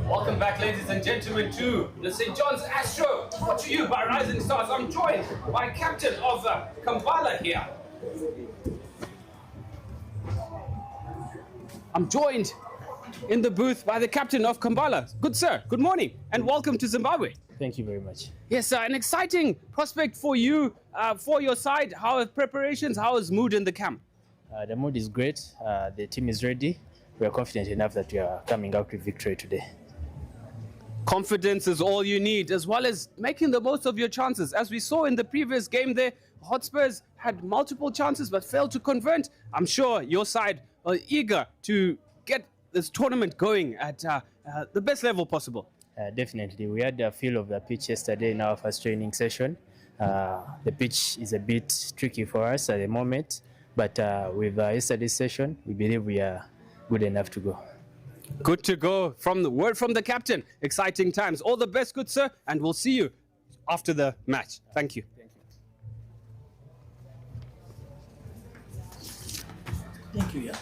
Welcome back, ladies and gentlemen, to the St. John's Astro, brought to you by Rising Stars. I'm joined by captain of KAMPALA here. I'm joined in the booth by the captain of KAMPALA. Good sir, good morning, and welcome to Zimbabwe. Thank you very much. Yes, sir, an exciting prospect for you, for your side. How are preparations? How is mood in the camp? The mood is great. The team is ready. We are confident enough that we are coming out with victory today. Confidence is all you need, as well as making the most of your chances. As we saw in the previous game there, Hotspurs had multiple chances but failed to convert. I'm sure your side are eager to get this tournament going at the best level possible. Definitely. We had a feel of the pitch yesterday in our first training session. The pitch is a bit tricky for us at the moment, but with yesterday's session, we believe we are good enough to go. Good to go. From the word from the captain. Exciting times. All the best, good sir, and we'll see you after the match. Thank you. Thank you, yeah.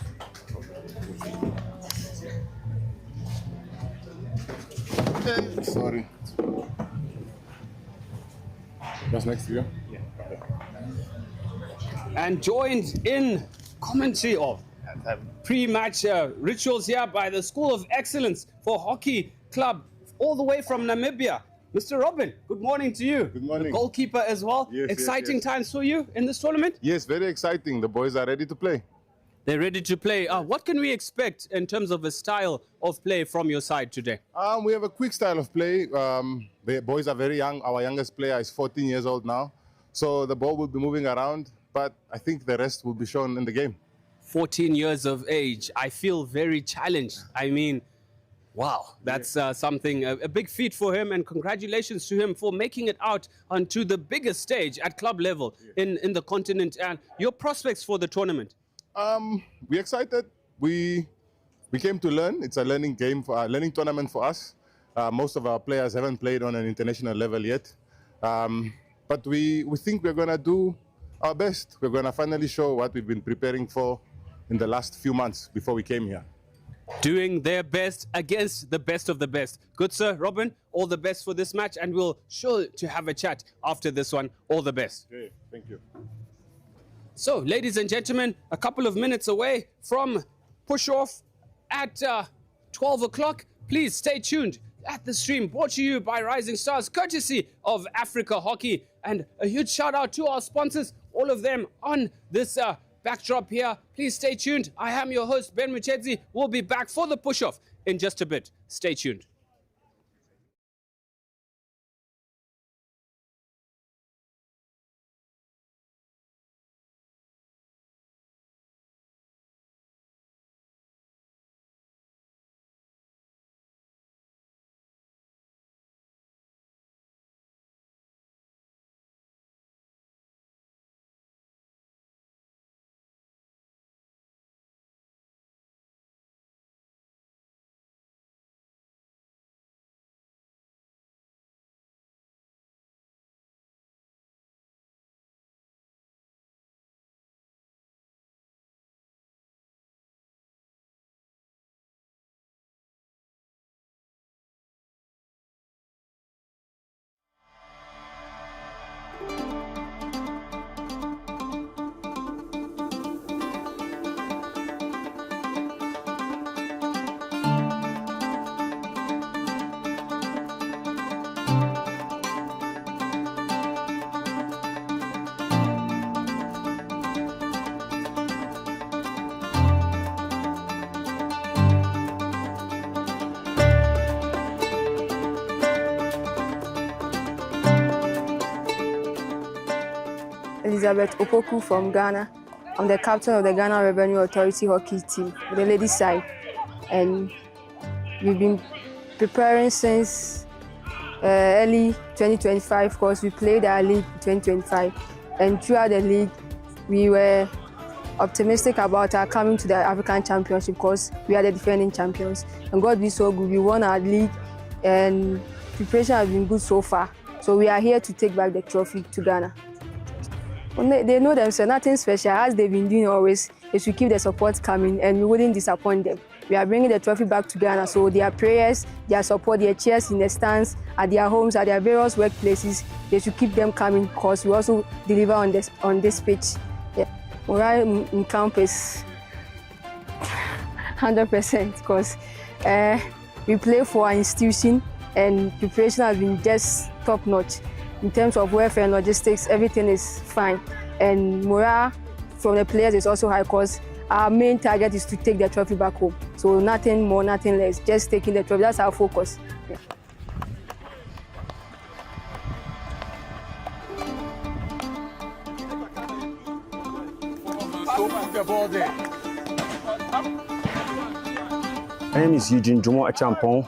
Okay, sorry. What's next to you? Yeah. Okay. And joined in commentary of pre-match rituals here by the School of Excellence for Hockey Club, all the way from Namibia. Mr. Robin, good morning to you. Good morning. The goalkeeper as well. Yes, exciting yes. times for you in this tournament? Yes, very exciting. The boys are ready to play. They're ready to play. What can we expect in terms of a style of play from your side today? We have a quick style of play. The boys are very young. Our youngest player is 14 years old now. So the ball will be moving around, but I think the rest will be shown in the game. 14 years of age. I feel very challenged. I mean, wow, that's something, a big feat for him, and congratulations to him for making it out onto the biggest stage at club level in the continent. And your prospects for the tournament? We're excited. We came to learn. It's a learning game, learning tournament for us. Most of our players haven't played on an international level yet. But we think we're going to do our best. We're going to finally show what we've been preparing for in the last few months before we came here. Doing their best against the best of the best. Good sir, Robin, all the best for this match, and we'll sure to have a chat after this one. All the best. Okay, thank you. So, ladies and gentlemen, a couple of minutes away from push-off at 12 o'clock. Please stay tuned at the stream, brought to you by Rising Stars, courtesy of Africa Hockey. And a huge shout out to our sponsors, all of them on this backdrop here. Please stay tuned. I am your host, Ben Muchedzi. We'll be back for the push-off in just a bit. Stay tuned. Elizabeth Opoku from Ghana. I'm the captain of the Ghana Revenue Authority hockey team, the ladies side. And we've been preparing since early 2025 because we played our league in 2025. And throughout the league, we were optimistic about our coming to the African Championship because we are the defending champions. And God be so good, we won our league and preparation has been good so far. So we are here to take back the trophy to Ghana. They know themselves, nothing special, as they've been doing always, is to keep the support coming and we wouldn't disappoint them. we are bringing the trophy back to Ghana. So their prayers, their support, their cheers in the stands, at their homes, at their various workplaces, they should keep them coming because we also deliver on this pitch. Yeah. Morale in camp is 100% because we play for our institution and preparation has been just top-notch. In terms of welfare and logistics, everything is fine. And morale from the players is also high because our main target is to take the trophy back home. So nothing more, nothing less, just taking the trophy. That's our focus. Yeah. My name is Eugene Jumo Achampong,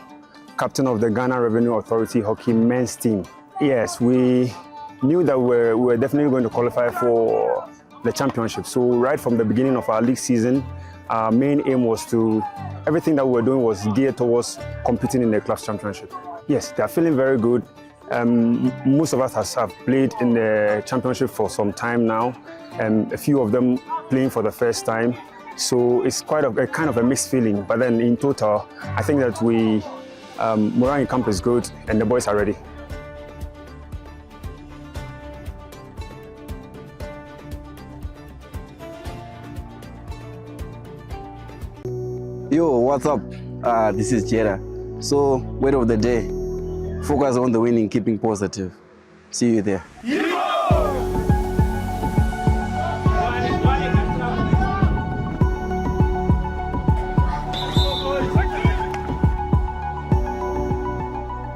captain of the Ghana Revenue Authority hockey men's team. Yes, we knew that we were definitely going to qualify for the championship. So right from the beginning of our league season, our main aim was everything that we were doing was geared towards competing in the club's championship. Yes, they are feeling very good. Most of us have played in the championship for some time now, and a few of them playing for the first time. So it's quite a kind of a mixed feeling. But then in total, I think that morale in camp is good and the boys are ready. Yo, what's up? This is Jera. So, word of the day, focus on the winning, keeping positive. See you there.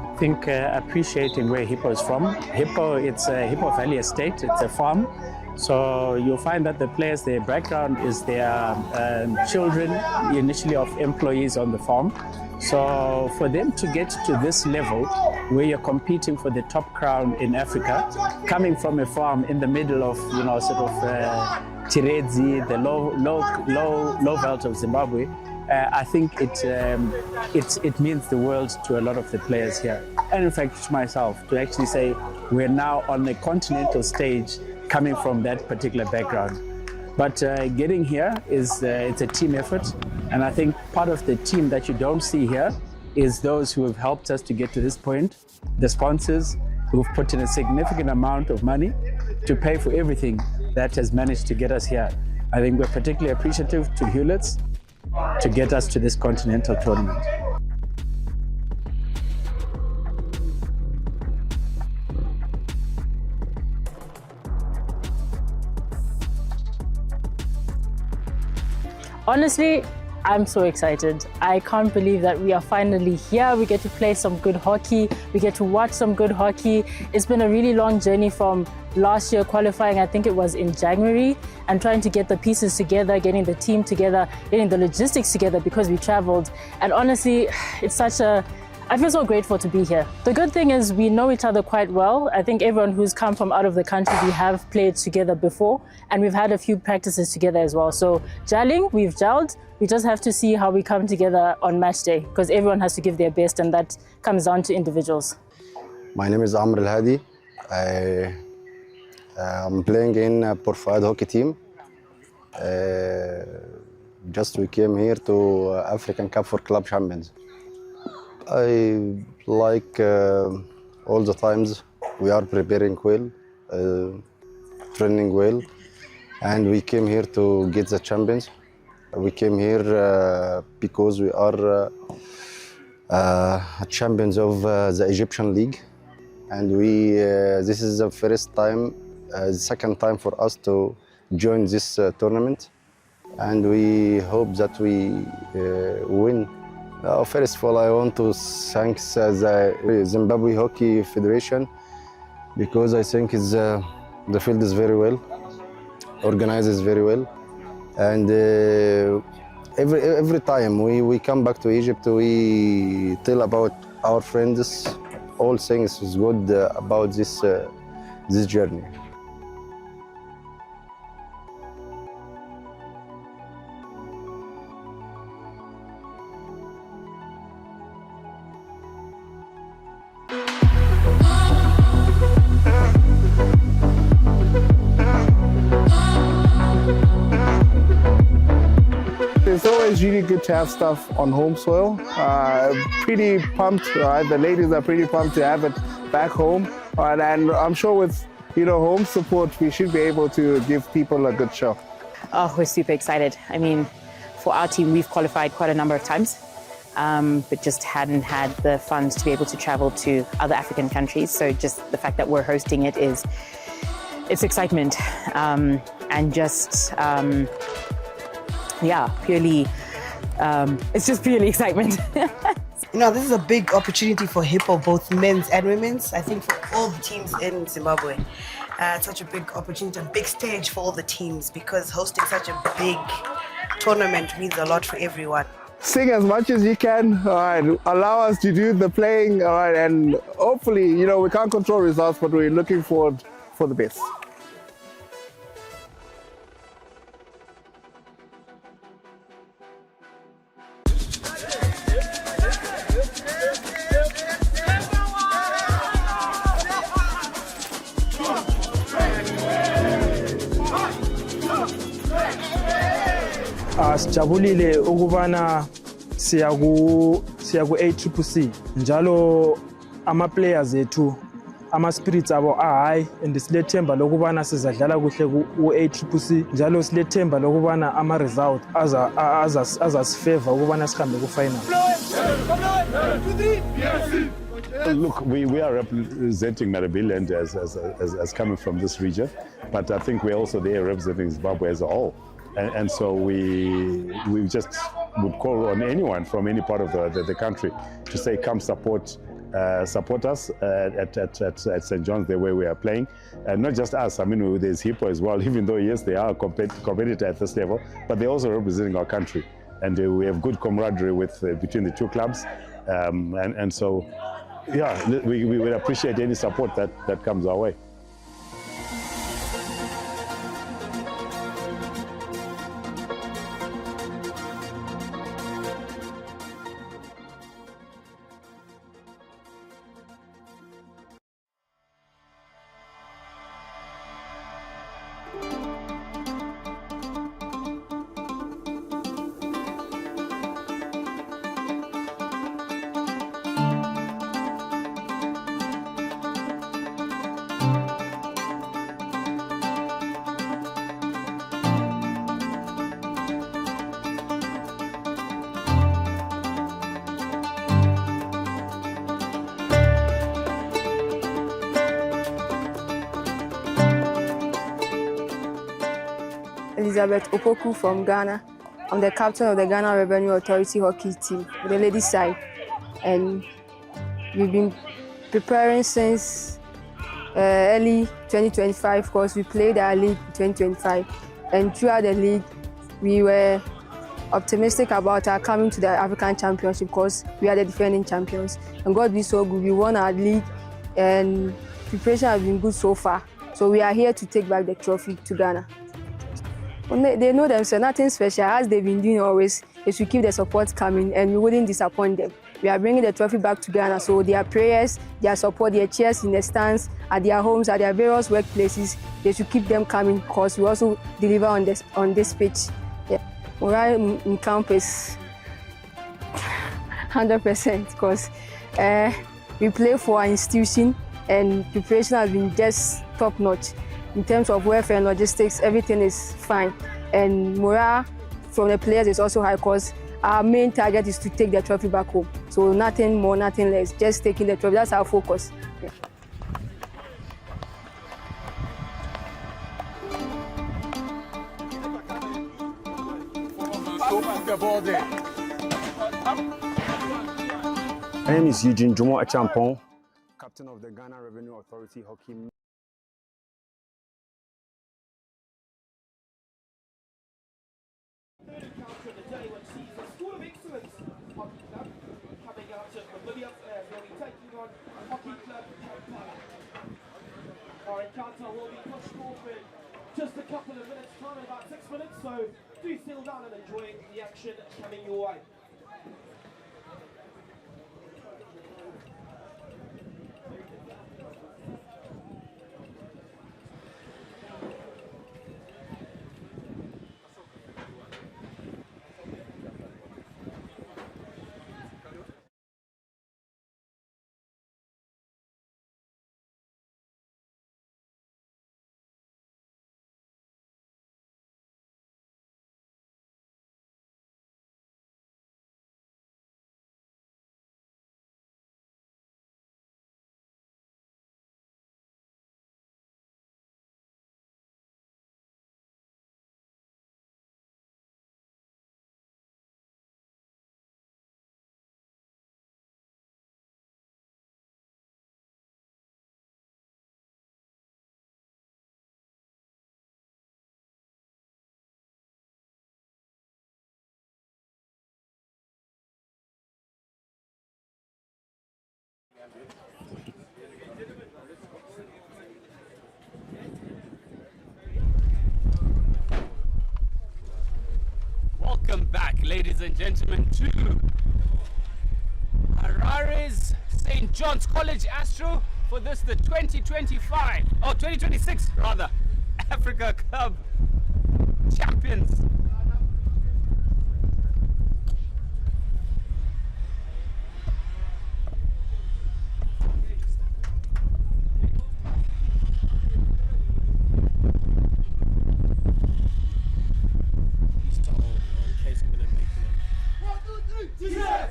I think appreciating where Hippo is from. Hippo, it's a Hippo Valley estate, it's a farm. So you'll find that the players, their background is their children, initially of employees on the farm. So for them to get to this level, where you're competing for the top crown in Africa, coming from a farm in the middle of, Tirezi, the low belt of Zimbabwe, I think it means the world to a lot of the players here. And in fact, to myself, to actually say we're now on the continental stage coming from that particular background. But getting here it's a team effort. And I think part of the team that you don't see here is those who have helped us to get to this point, the sponsors who've put in a significant amount of money to pay for everything that has managed to get us here. I think we're particularly appreciative to Hewlett's to get us to this continental tournament. Honestly, I'm so excited. I can't believe that we are finally here. We get to play some good hockey. We get to watch some good hockey. It's been a really long journey from last year qualifying, I think it was in January, and trying to get the pieces together, getting the team together, getting the logistics together because we traveled. And honestly, I feel so grateful to be here. The good thing is we know each other quite well. I think everyone who's come from out of the country, we have played together before, and we've had a few practices together as well. So gelling, we've gelled. We just have to see how we come together on match day, because everyone has to give their best, and that comes down to individuals. My name is Amr El Hadi. I'm playing in Port Fahd hockey team. Just we came here to African Cup for Club Champions. I like all the times we are preparing well, training well, and we came here to get the champions. We came here because we are champions of the Egyptian League, and this is the first time, second time for us to join this tournament, and we hope that we win. First of all, I want to thank the Zimbabwe Hockey Federation, because I think the field is very well, organized very well, and every time we come back to Egypt, we tell about our friends, all things is good about this journey. always really good to have stuff on home soil. Pretty pumped, the ladies are pretty pumped to have it back home. And I'm sure with home support, we should be able to give people a good show. Oh, we're super excited. I mean, for our team, we've qualified quite a number of times, but just hadn't had the funds to be able to travel to other African countries. So just the fact that we're hosting it it's excitement, and just, yeah, purely, it's just purely excitement. This is a big opportunity for Hippo, both men's and women's. I think for all the teams in Zimbabwe, it's such a big opportunity, a big stage for all the teams, because hosting such a big tournament means a lot for everyone. Sing as much as you can, all right, allow us to do the playing, all right, and hopefully, we can't control results, but we're looking forward for the best. Sijabulile ukubana siya ku ACCC njalo ama players ethu ama spirits abo high, and silethemba lokubana sizadlala kuhle ku ACCC njalo silethemba lokubana ama result azasifavor ukubana sihambe ku final. Look, we are representing Namibian as coming from this region, but I think we're also there representing Zimbabwe as a whole. And so we just would call on anyone from any part of the country to say, come support us at St. John's, the way we are playing. And not just us, I mean, there's Hippo as well, even though, yes, they are a competitor at this level, but they're also representing our country. And we have good camaraderie between the two clubs. And so, yeah, we would appreciate any support that comes our way. Elizabeth Opoku from Ghana. I'm the captain of the Ghana Revenue Authority hockey team for the ladies side, and we've been preparing since early 2025 because we played our league in 2025, and throughout the league we were optimistic about our coming to the African Championship because we are the defending champions, and God be so good, we won our league and preparation has been good so far, so we are here to take back the trophy to Ghana. They know themselves, nothing special, as they've been doing always, is to keep the support coming and we wouldn't disappoint them. We are bringing the trophy back to Ghana, so their prayers, their support, their cheers in the stands, at their homes, at their various workplaces, they should keep them coming because we also deliver on this pitch. Yeah. Morale in camp is 100% because we play for our institution and preparation has been just top-notch. In terms of welfare and logistics, everything is fine. And morale from the players is also high because our main target is to take the trophy back home. So nothing more, nothing less, just taking the trophy. That's our focus. Yeah. My name is Eugene Jumo Achampong, captain of the Ghana Revenue Authority hockey. Our encounter will be pushed forward just a couple of minutes time, in about 6 minutes, so do settle down and enjoy the action coming your way. ladies and gentlemen, to Harare's St. John's College Astro for this, the 2026 rather, Africa Club champions. Yes.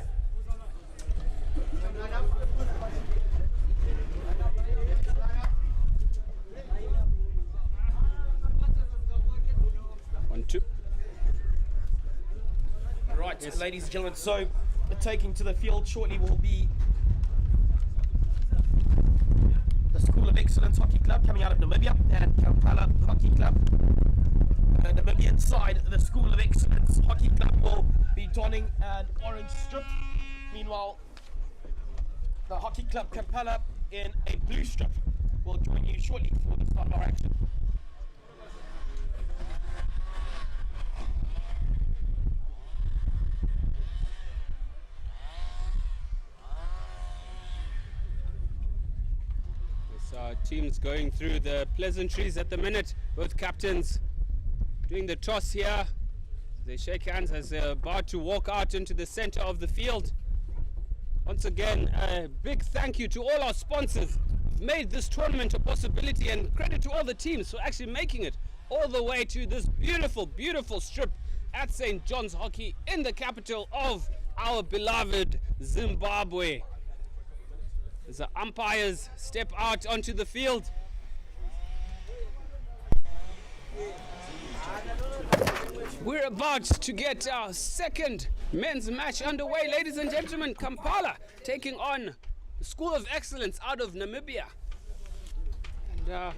Ladies and gentlemen, so taking to the field shortly will be the School of Excellence Hockey Club coming out of Namibia and KAMPALA Hockey Club. Namibian side, the School of Excellence Hockey Club will be donning an orange strip. Meanwhile, the Hockey Club KAMPALA in a blue strip will join you shortly for the start of our action. Teams going through the pleasantries at the minute. Both captains doing the toss here. They shake hands as they're about to walk out into the center of the field. Once again, a big thank you to all our sponsors who've made this tournament a possibility, and credit to all the teams for actually making it all the way to this beautiful, beautiful strip at St. John's Hockey in the capital of our beloved Zimbabwe. As the umpires step out onto the field. We're about to get our second men's match underway, ladies and gentlemen. KAMPALA taking on the School of Excellence out of Namibia. And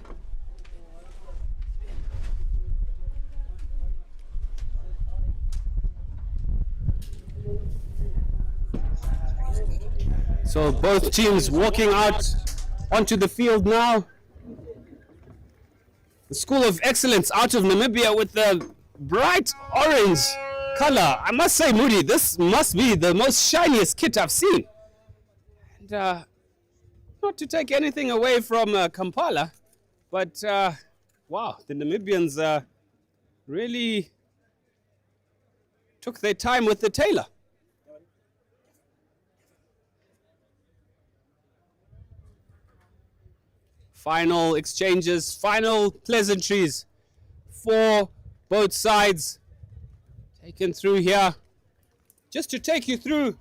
so both teams walking out onto the field now. The School of Excellence out of Namibia with the bright orange color. I must say, Moody, this must be the most shiniest kit I've seen. And not to take anything away from KAMPALA, but wow, the Namibians really took their time with the tailor. Final exchanges, final pleasantries for both sides taken through here. Just to take you through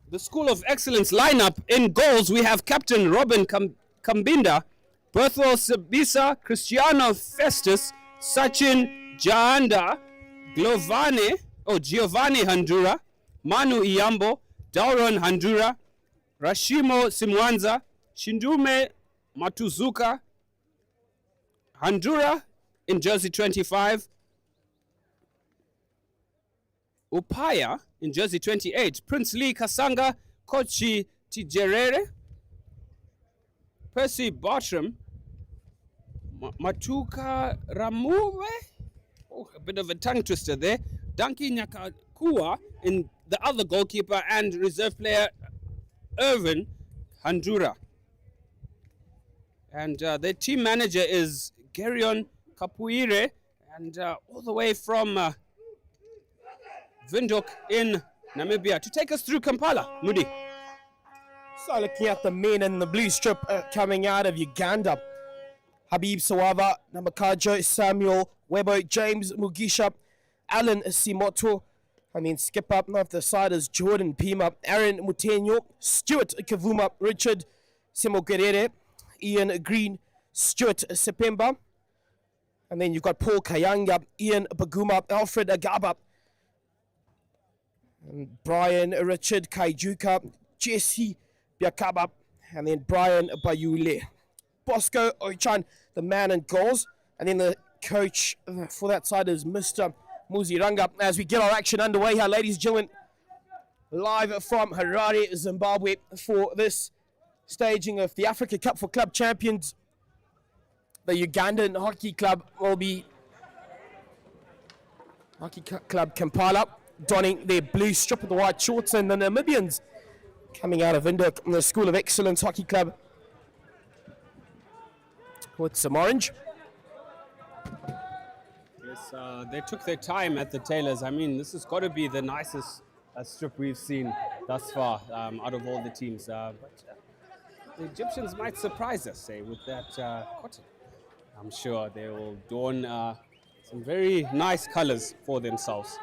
the School of Excellence lineup. In goals, we have Captain Robin Kambinda, Berthel Sibisa, Cristiano Festus, Sachin Janda, Giovanni Handura, Manu Iyambo, Dauron Handura, Rashimo Simwanza, Shindume Matuzuka, Handura in jersey 25, Upaya in jersey 28, Prince Lee Kasanga, Kochi Tijerere, Percy Bartram, Matuka Ramuwe, a bit of a tongue twister there, Danki Nyakakua in the other goalkeeper, and reserve player Irvin Handura. And their team manager is Gerion Kapuire, and all the way from Windhoek in Namibia to take us through KAMPALA. Moody. So looking at the men in the blue strip coming out of Uganda. Habib Sawava, Namakajo, Samuel Webo, James Mugisha, Alan Simoto. And then skip up off the side is Jordan Pima, Aaron Mutenyo, Stuart Kavuma, Richard Simogerere, Ian Green, Stuart Sepemba. And then you've got Paul Kayanga, Ian Baguma, Alfred Agaba, and Brian Richard Kaijuka, Jesse Biakaba, and then Brian Bayule. Bosco Ochan, the man in goals. And then the coach for that side is Mr. Muziranga. As we get our action underway here, ladies and gentlemen, live from Harare, Zimbabwe, for this staging of the Africa Cup for Club Champions. The Ugandan Hockey Club will be Hockey Club Kampala donning their blue strip with the white shorts, and the Namibians coming out of Windhoek in the School of Excellence Hockey Club with some orange. Yes, they took their time at the tailors. I mean, this has got to be the nicest strip we've seen thus far out of all the teams. But the Egyptians might surprise us, say, with that cotton. I'm sure they will don some very nice colors for themselves.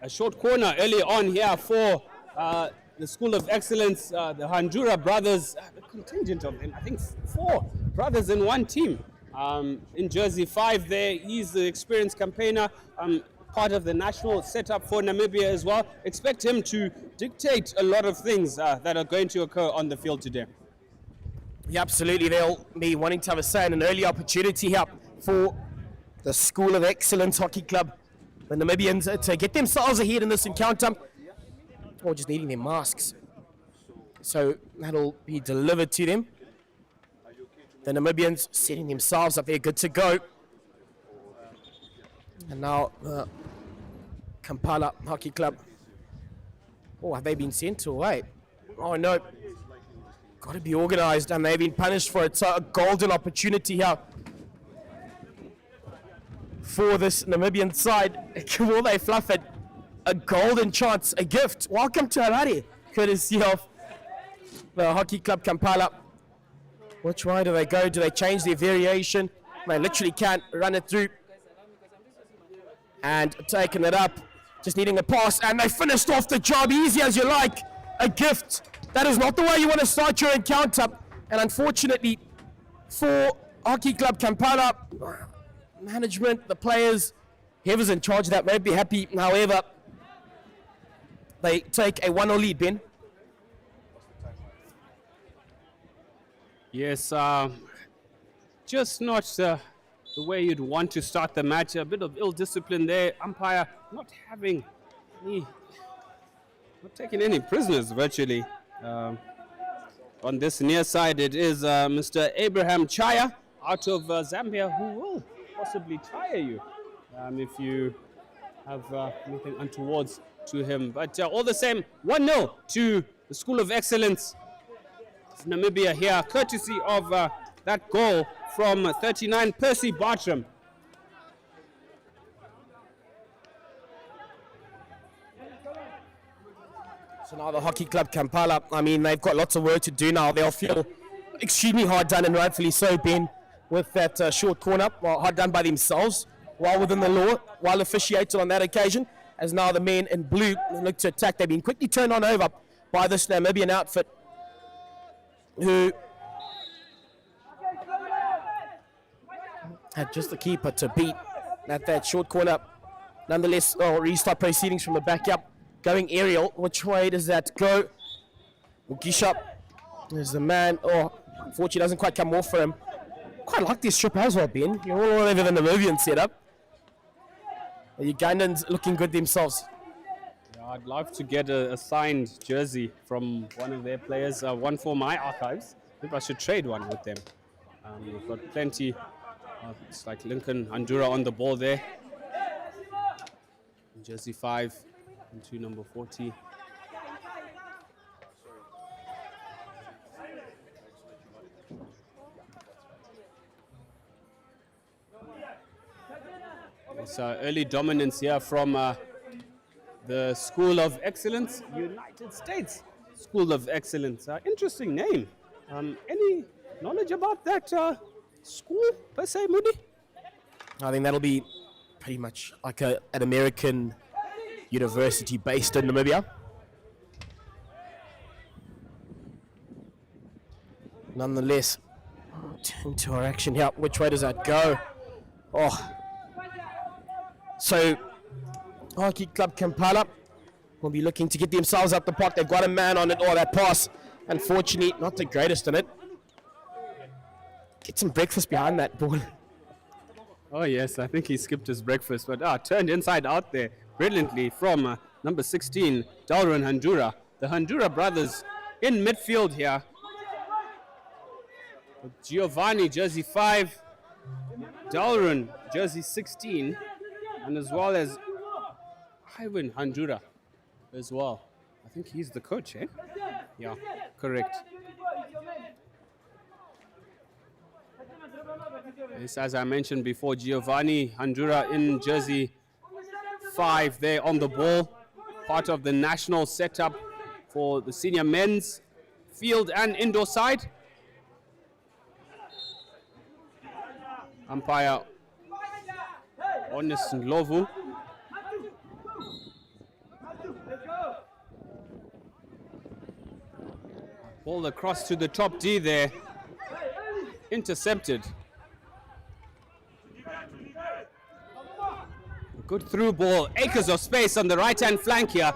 A short corner early on here for the School of Excellence, the Handura brothers, the contingent of them, I think 4 brothers in one team. In jersey 5 there, he's the experienced campaigner, part of the national setup for Namibia as well. Expect him to dictate a lot of things that are going to occur on the field today. Yeah, absolutely. They'll be wanting to have a say in an early opportunity here for the School of Excellence Hockey Club. The Namibians to get themselves ahead in this encounter, or just needing their masks. So that'll be delivered to them. The Namibians setting themselves up there, good to go. And now Kampala Hockey Club. Oh, have they been sent away? Oh no. Got to be organised, and they've been punished for it. So a golden opportunity here for this Namibian side. Will they fluff it? A golden chance, a gift. Welcome to Harare, courtesy of the Hockey Club Kampala. Which way do they go? Do they change their variation? They literally can't run it through. And taking it up, just needing a pass, and they finished off the job easy as you like. A gift. That is not the way you want to start your encounter. And unfortunately for Hockey Club Kampala, management, the players, whoever's in charge of that may be happy. However, they take a 1-0 lead, Ben. Yes, just not the way you'd want to start the match. A bit of ill discipline there. Umpire not having any, not taking any prisoners virtually. On this near side, it is Mr. Abraham Chaya out of Zambia, who will possibly tire you if you have anything untowards to him. But all the same, 1-0 to the School of Excellence Namibia here, courtesy of that goal from 39 Percy Bartram. So now the Hockey Club Kampala, I mean, they've got lots of work to do now. They'll feel extremely hard done, and rightfully so, Ben, with that short corner. Well, hard done by themselves, while within the law, while officiated on that occasion, as now the men in blue look to attack. They've been quickly turned on over by this Namibian outfit, who had just the keeper to beat at that short corner. Nonetheless, restart proceedings from the back up. Going aerial, which way does that go? Mugisha is the man. Oh, unfortunately doesn't quite come off for him. Quite like this strip as well, Ben. You're all over the Namibian setup. The Ugandans looking good themselves. Yeah, I'd love to get a signed jersey from one of their players, one for my archives. Maybe I should trade one with them. We've got plenty. It's like Lincoln Andura on the ball there. Jersey 5 into number 40. It's early dominance here from the School of Excellence, United States School of Excellence. Interesting name. Any knowledge about that school per se, Moody? I think that'll be pretty much like an American university based in Namibia. Nonetheless, into our action here. Which way does that go? Oh. So, Hockey Club Kampala will be looking to get themselves up the park. They've got a man on it. Oh, that pass, unfortunately, not the greatest in it. Get some breakfast behind that ball. Oh, yes, I think he skipped his breakfast, but turned inside out there brilliantly from number 16, Dalron Handura. The Handura brothers in midfield here. With Giovanni, jersey 5. Dalrun, jersey 16. And as well as Ivan Handura as well. I think he's the coach, eh? Yeah, correct. This, as I mentioned before, Giovanni Handura in jersey 5 there on the ball. Part of the national setup for the senior men's field and indoor side. Umpire Honest Ndlovu. Ball across to the top D there. Intercepted. Good through ball. Acres of space on the right-hand flank here.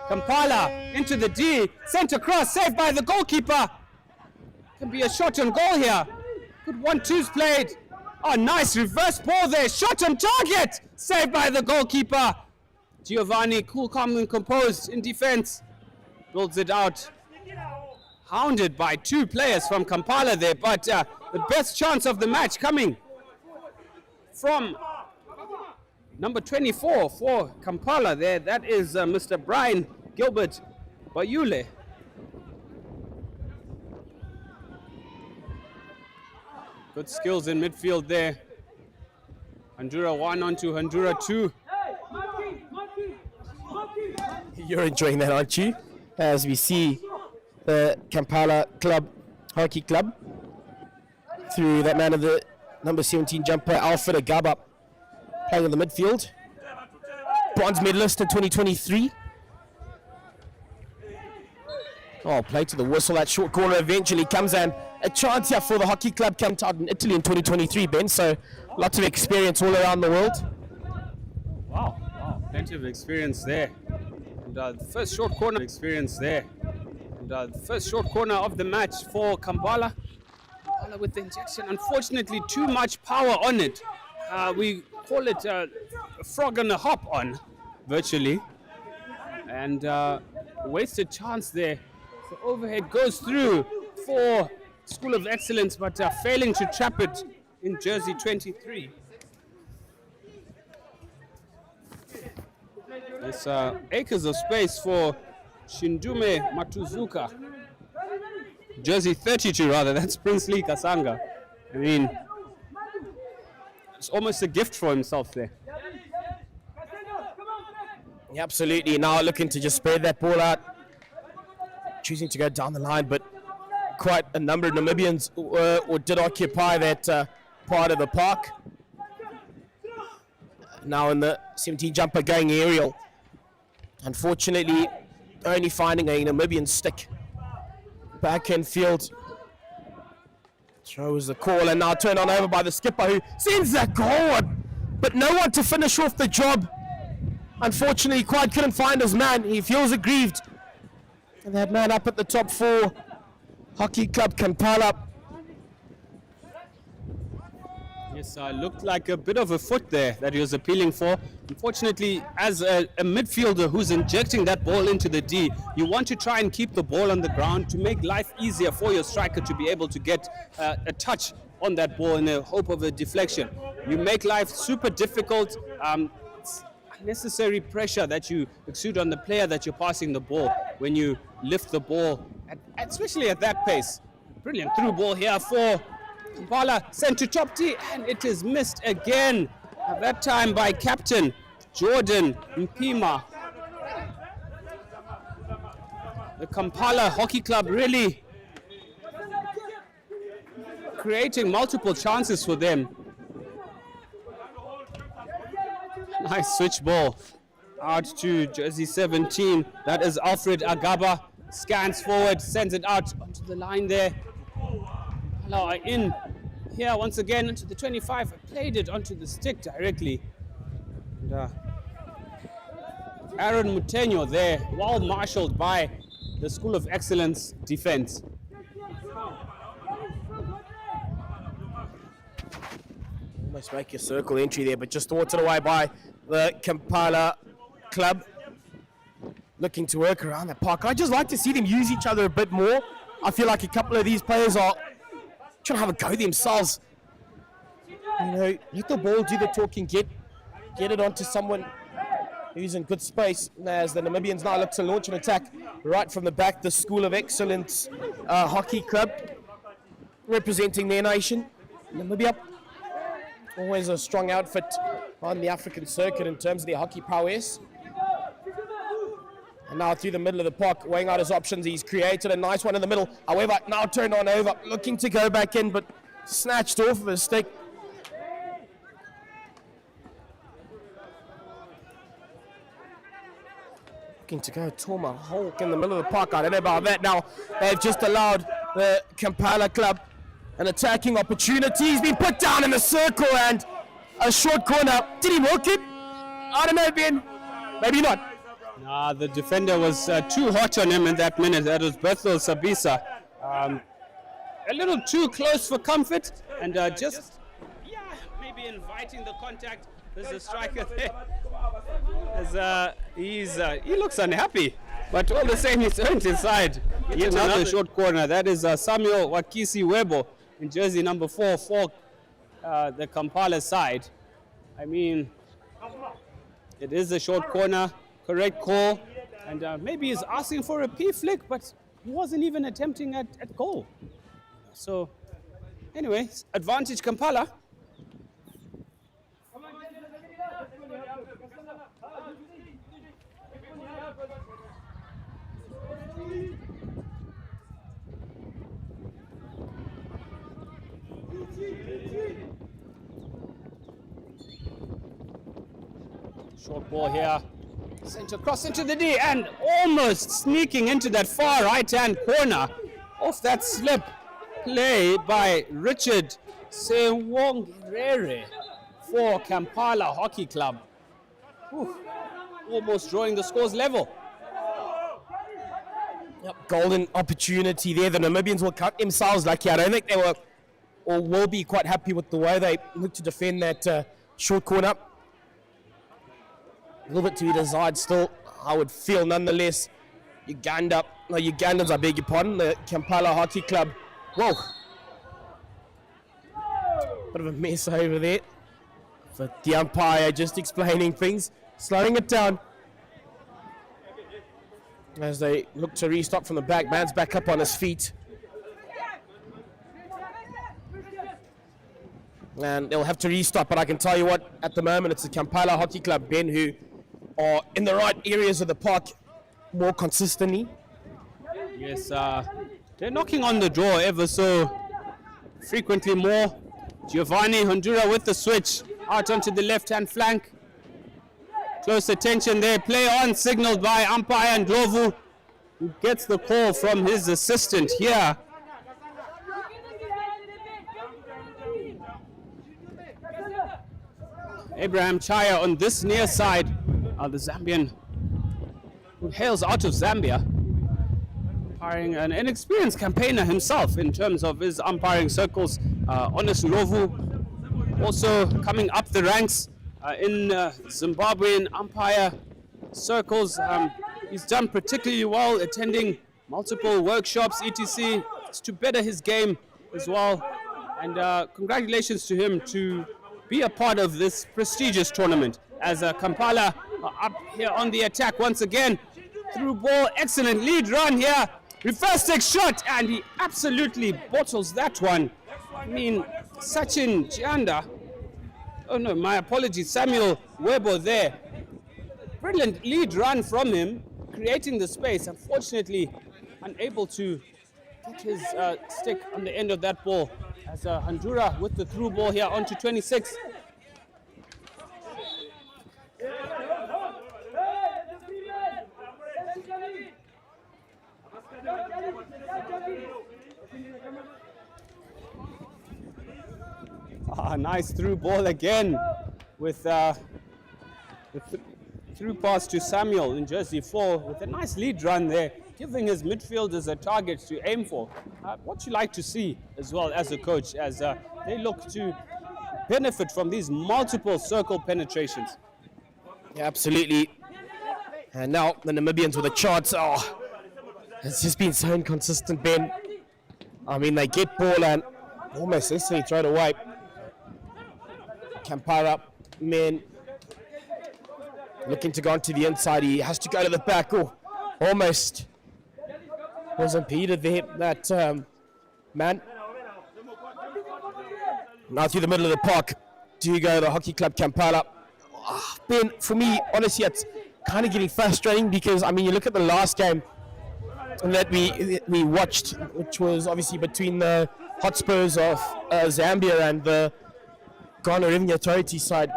KAMPALA into the D. Sent across. Saved by the goalkeeper. Can be a shot on goal here. Good 1-2's played. Oh, nice reverse ball there. Shot on target. Saved by the goalkeeper. Giovanni, cool, calm, and composed in defense. Builds it out. Hounded by 2 players from KAMPALA there, but the best chance of the match coming from number 24 for KAMPALA there. That is Mr. Brian Gilbert Bayule. Good skills in midfield there. Handura 1 onto Handura 2. You're enjoying that, aren't you? As we see the KAMPALA Hockey Club through that man of the number 17 jumper, Alfred Agaba, playing in the midfield. Bronze medalist in 2023. Oh, play to the whistle. That short corner eventually comes in. A chance here for the hockey club camped out in Italy in 2023, Ben. So lots of experience all around the world. Wow, plenty of experience there. And the first short corner experience there. And the first short corner of the match for KAMPALA. KAMPALA with the injection. Unfortunately, too much power on it. We call it a frog and a hop on, virtually. And wasted chance there. So overhead goes through for School of Excellence, but failing to trap it in jersey 23. There's acres of space for Shindume Matuzuka. Jersey 32 rather, that's Princely Kasanga. I mean, it's almost a gift for himself there. Yeah, absolutely. Now looking to just spread that ball out. Choosing to go down the line, but quite a number of Namibians or did occupy that part of the park. Now in the 17 jumper going aerial. Unfortunately, only finding a Namibian stick. Back in field. Throws the call and now turned on over by the skipper who sends that goal, but no one to finish off the job. Unfortunately, quite couldn't find his man. He feels aggrieved. And that man up at the top 4. Hockey Club KAMPALA. Yes, looked like a bit of a foot there that he was appealing for. Unfortunately, as a midfielder who's injecting that ball into the D, you want to try and keep the ball on the ground to make life easier for your striker to be able to get a touch on that ball in the hope of a deflection. You make life super difficult. It's unnecessary pressure that you exude on the player that you're passing the ball when you lift the ball, especially at that pace. Brilliant through ball here for KAMPALA, sent to top D, and it is missed again. At that time by captain Jordan Mpima. The KAMPALA Hockey Club really creating multiple chances for them. Nice switch ball out to jersey 17. That is Alfred Agaba. Scans forward, sends it out onto the line there. KAMPALA are in here once again into the 25. Played it onto the stick directly. And, Aaron Mutenyo there, well marshaled by the School of Excellence defense. Almost make a circle entry there, but just thwarted away by the KAMPALA club. looking to work around that park. I'd just like to see them use each other a bit more. I feel like a couple of these players are trying to have a go themselves. You know, let the ball do the talking, get it onto someone who's in good space. As the Namibians now look to launch an attack right from the back. The School of Excellence Hockey Club, representing their nation, Namibia. Always a strong outfit on the African circuit in terms of their hockey prowess. And now through the middle of the park, weighing out his options. He's created a nice one in the middle. However, now turned on over, looking to go back in, but snatched off of his stick. Looking to go tomahawk in the middle of the park. I don't know about that now. They've just allowed the KAMPALA club an attacking opportunity. He's been put down in the circle and a short corner. Did he walk it? I don't know, Ben. Maybe not. Nah, the defender was too hot on him in that minute. That was Berthel Sabisa. A little too close for comfort and just, maybe inviting the contact. There's a striker there. He looks unhappy, but all the same, he's earned his side. Yet another short corner. That is Samuel Wakisi Webo in jersey number 4 for the KAMPALA side. I mean, it is a short corner, correct call, and maybe he's asking for a P flick, but he wasn't even attempting at goal. So, anyway, advantage KAMPALA. Short ball here, sent across into the D and almost sneaking into that far right-hand corner off that slip play by Richard Sewongere for KAMPALA Hockey Club. Whew. Almost drawing the scores level. Yep, golden opportunity there. The Namibians will cut themselves lucky. I don't think they were or will be quite happy with the way they look to defend that short corner. A little bit to be desired still, I would feel nonetheless. Ugandans, I beg your pardon, the KAMPALA Hockey Club. Whoa. Bit of a mess over there. But the umpire just explaining things, slowing it down. As they look to restock from the back, man's back up on his feet. And they'll have to restop, but I can tell you what, at the moment it's the KAMPALA Hockey Club, Ben, who are in the right areas of the park more consistently. Yes, they're knocking on the door ever so frequently more. Giovanni Hondura with the switch out onto the left-hand flank. Close attention there, play on, signaled by umpire Ndlovu, who gets the call from his assistant here. Abraham Chaya on this near side, the Zambian, who hails out of Zambia, umpiring an inexperienced campaigner himself in terms of his umpiring circles. Honest Ndlovu also coming up the ranks in Zimbabwean umpire circles. He's done particularly well, attending multiple workshops, etc., to better his game as well. And congratulations to him to be a part of this prestigious tournament. As KAMPALA up here on the attack once again. Through ball, excellent lead run here. Reverse take shot, and he absolutely bottles that one. I mean, Sachin Janda. Oh no, my apologies, Samuel Webo there. Brilliant lead run from him, creating the space. Unfortunately, unable to get his stick on the end of that ball. As Hondura with the through ball here onto 26. Nice through ball again with the through pass to Samuel in jersey 4 with a nice lead run there, giving his midfielders a target to aim for. What you like to see as well as a coach, as they look to benefit from these multiple circle penetrations. Yeah, absolutely. And now the Namibians with a chance. Oh, it's just been so inconsistent, Ben. I mean, they get ball and almost instantly throw it away. KAMPALA, man, looking to go onto the inside. He has to go to the back. Oh, almost was impeded there, that man. Now through the middle of the park. Do go the hockey club KAMPALA. Oh, Ben, for me, honestly, it's kind of getting frustrating because, I mean, you look at the last game that we watched, which was obviously between the Hotspurs of Zambia and the Ghana Revenue Authority side.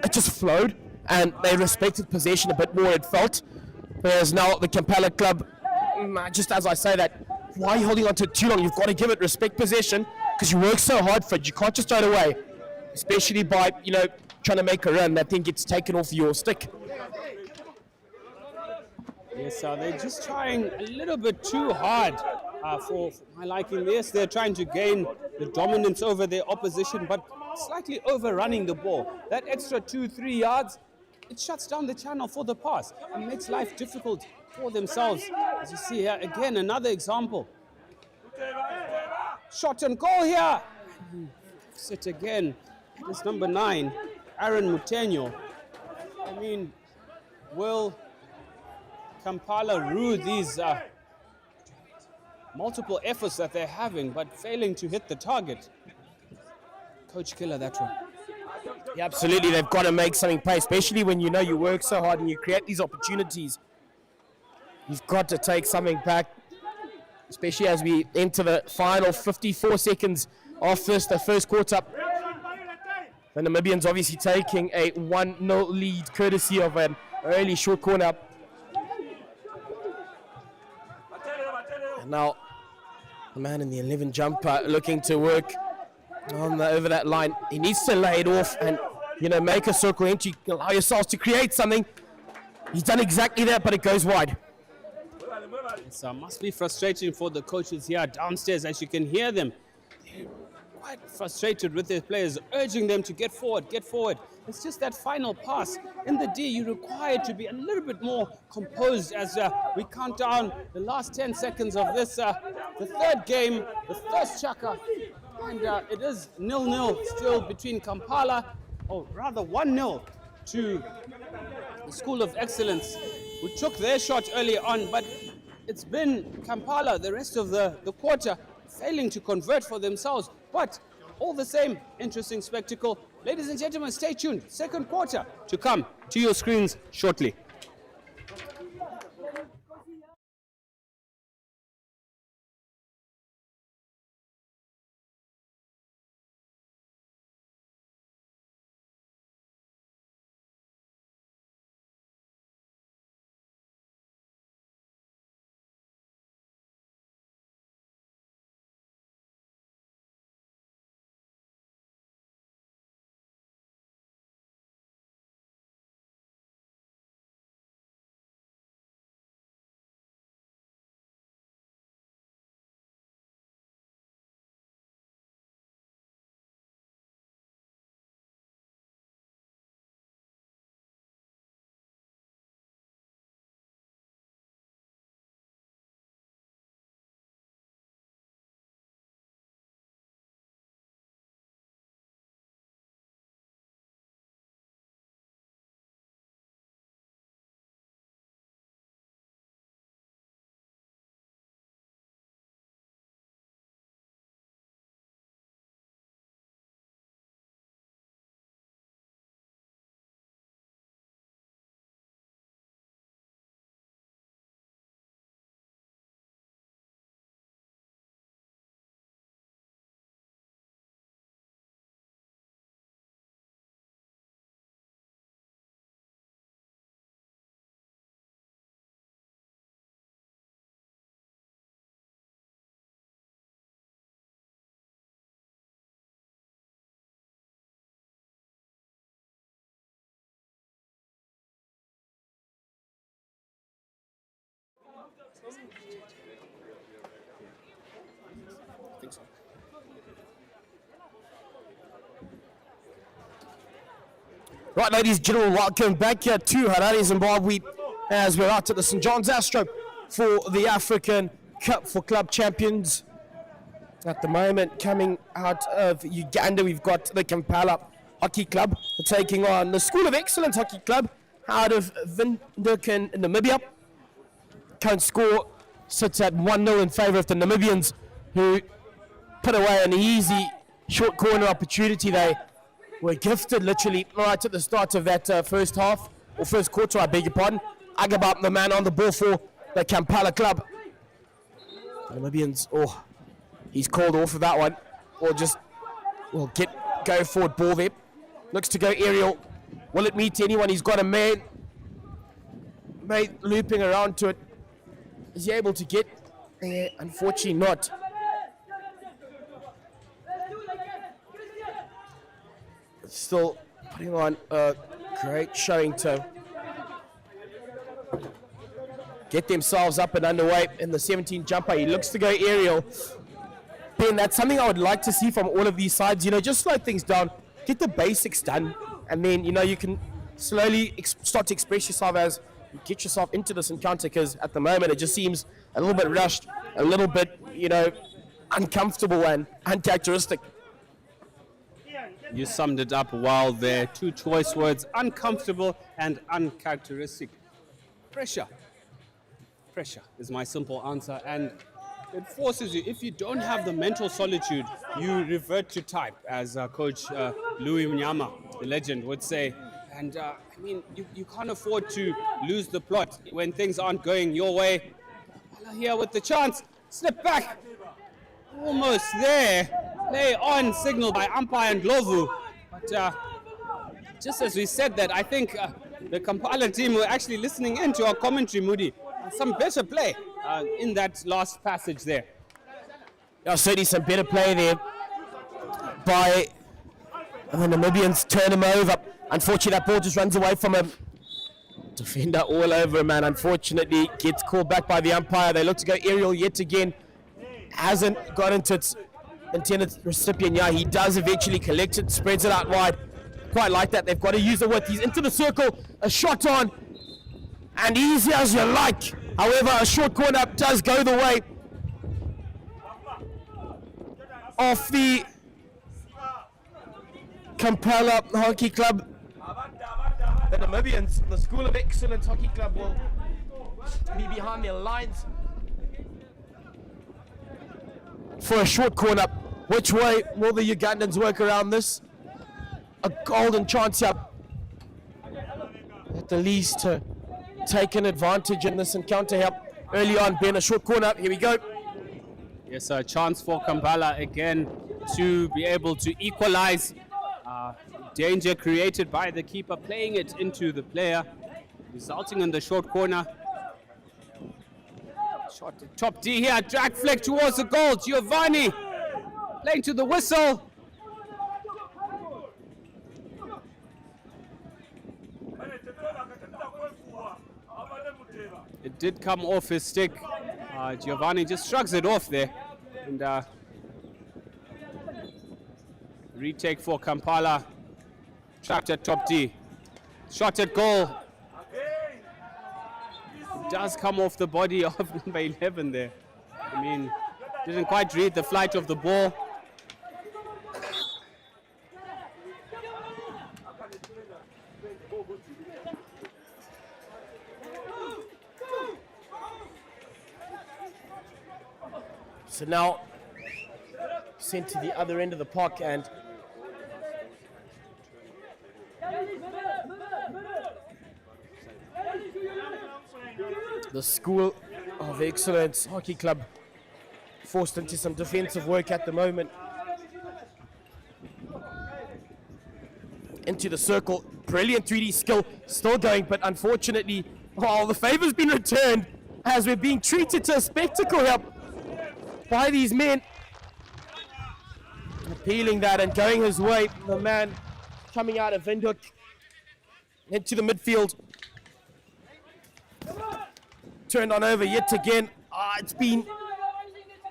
It just flowed and they respected possession a bit more, it felt. Whereas now the KAMPALA club, just as I say that, why are you holding on to it too long? You've got to give it respect possession because you work so hard for it. You can't just throw it away, especially by, you know, trying to make a run that then gets taken off your stick. Yes, they're just trying a little bit too hard for my liking. Yes, they're trying to gain the dominance over their opposition, but slightly overrunning the ball. That extra 2-3 yards, it shuts down the channel for the pass and makes life difficult for themselves. As you see here, again, another example. Shot and goal here. Sit again. It's number 9, Aaron Mutenyo. I mean, will KAMPALA rue these multiple efforts that they're having, but failing to hit the target? Coach Killer, that one. Yeah, absolutely. They've got to make something pay, especially when you know you work so hard and you create these opportunities. You've got to take something back, especially as we enter the final 54 seconds of the first quarter. The Namibians obviously taking a 1-0 lead courtesy of an early short corner. And now the man in the 11 jumper looking to work on over that line. He needs to lay it off and, you know, make a circle entry, allow yourselves to create something. He's done exactly that, but it goes wide. It must be frustrating for the coaches here downstairs, as you can hear them. They're quite frustrated with their players, urging them to get forward, get forward. It's just that final pass. In the D, you're required to be a little bit more composed as we count down the last 10 seconds of this, the third game, the first chaka. And it is 0-0 still between KAMPALA, or rather 1-0 to the School of Excellence, who took their shot early on, but it's been KAMPALA the rest of the quarter failing to convert for themselves. But all the same, interesting spectacle. Ladies and gentlemen, stay tuned. Second quarter to come to your screens shortly. Right, ladies and gentlemen, welcome back here to Harare, Zimbabwe. as we're out at the St. John's Astro for the African Cup for Club Champions. At the moment, coming out of Uganda, we've got the Kampala Hockey Club taking on the School of Excellence Hockey Club out of Windhoek in Namibia. Current score sits at 1-0 in favour of the Namibians, who put away an easy short corner opportunity. They were gifted literally right at the start of that first half, or first quarter, I beg your pardon. Agabab, the man on the ball for the Kampala Club. The Namibians, he's called off of that one, or just go forward ball there. Looks to go aerial. Will it meet anyone? He's got a man looping around to it. Is he able to get there? Unfortunately not. Still putting on a great showing to get themselves up and underway in the 17 jumper. He looks to go aerial. Ben, that's something I would like to see from all of these sides. Just slow things down, get the basics done, and then, you can slowly start to express yourself as you get yourself into this encounter, because at the moment it just seems a little bit rushed, a little bit, uncomfortable and uncharacteristic. You summed it up well there. Two choice words: uncomfortable and uncharacteristic. Pressure. Pressure is my simple answer, and it forces you. If you don't have the mental solitude, you revert to type, as Coach Louis Mnyama, the legend, would say. And you can't afford to lose the plot when things aren't going your way. Here with the chance, slip back, almost there. Play on signal by umpire and Ndlovu. But just as we said that, I think the Kampala team were actually listening in to our commentary, Moody. Some better play in that last passage there. Certainly some better play there by the Namibians. Turn him over. Unfortunately, that ball just runs away from him. Defender all over him, and unfortunately gets called back by the umpire. They look to go aerial yet again. Hasn't got into its intended recipient. Yeah, he does eventually collect it, spreads it out wide. Quite like that. They've got to use the width. He's into the circle, a shot on, and easy as you like. However, a short corner does go the way of the Kampala Hockey Club. The Namibians, the School of Excellence Hockey Club, will be behind their lines for a short corner. Which way will the Ugandans work around this? A golden chance here, at the least, to take an advantage in this encounter here early on. Ben, a short corner. Here we go. Yes, a chance for Kampala again to be able to equalize. Danger created by the keeper, playing it into the player, resulting in the short corner. Shot to top D here, drag flick towards the goal. Giovanni playing to the whistle. It did come off his stick. Giovanni just shrugs it off there. And retake for Kampala. Trapped at top D. Shot at goal. It does come off the body of number 11 there. Didn't quite read the flight of the ball. So now sent to the other end of the park, and the School of Excellence Hockey Club forced into some defensive work at the moment. Into the circle, brilliant 3D skill, still going, but unfortunately, the favor's been returned as we're being treated to a spectacle here by these men. Appealing that and going his way, the man coming out of Windhoek into the midfield. Turned on over yet again. It's been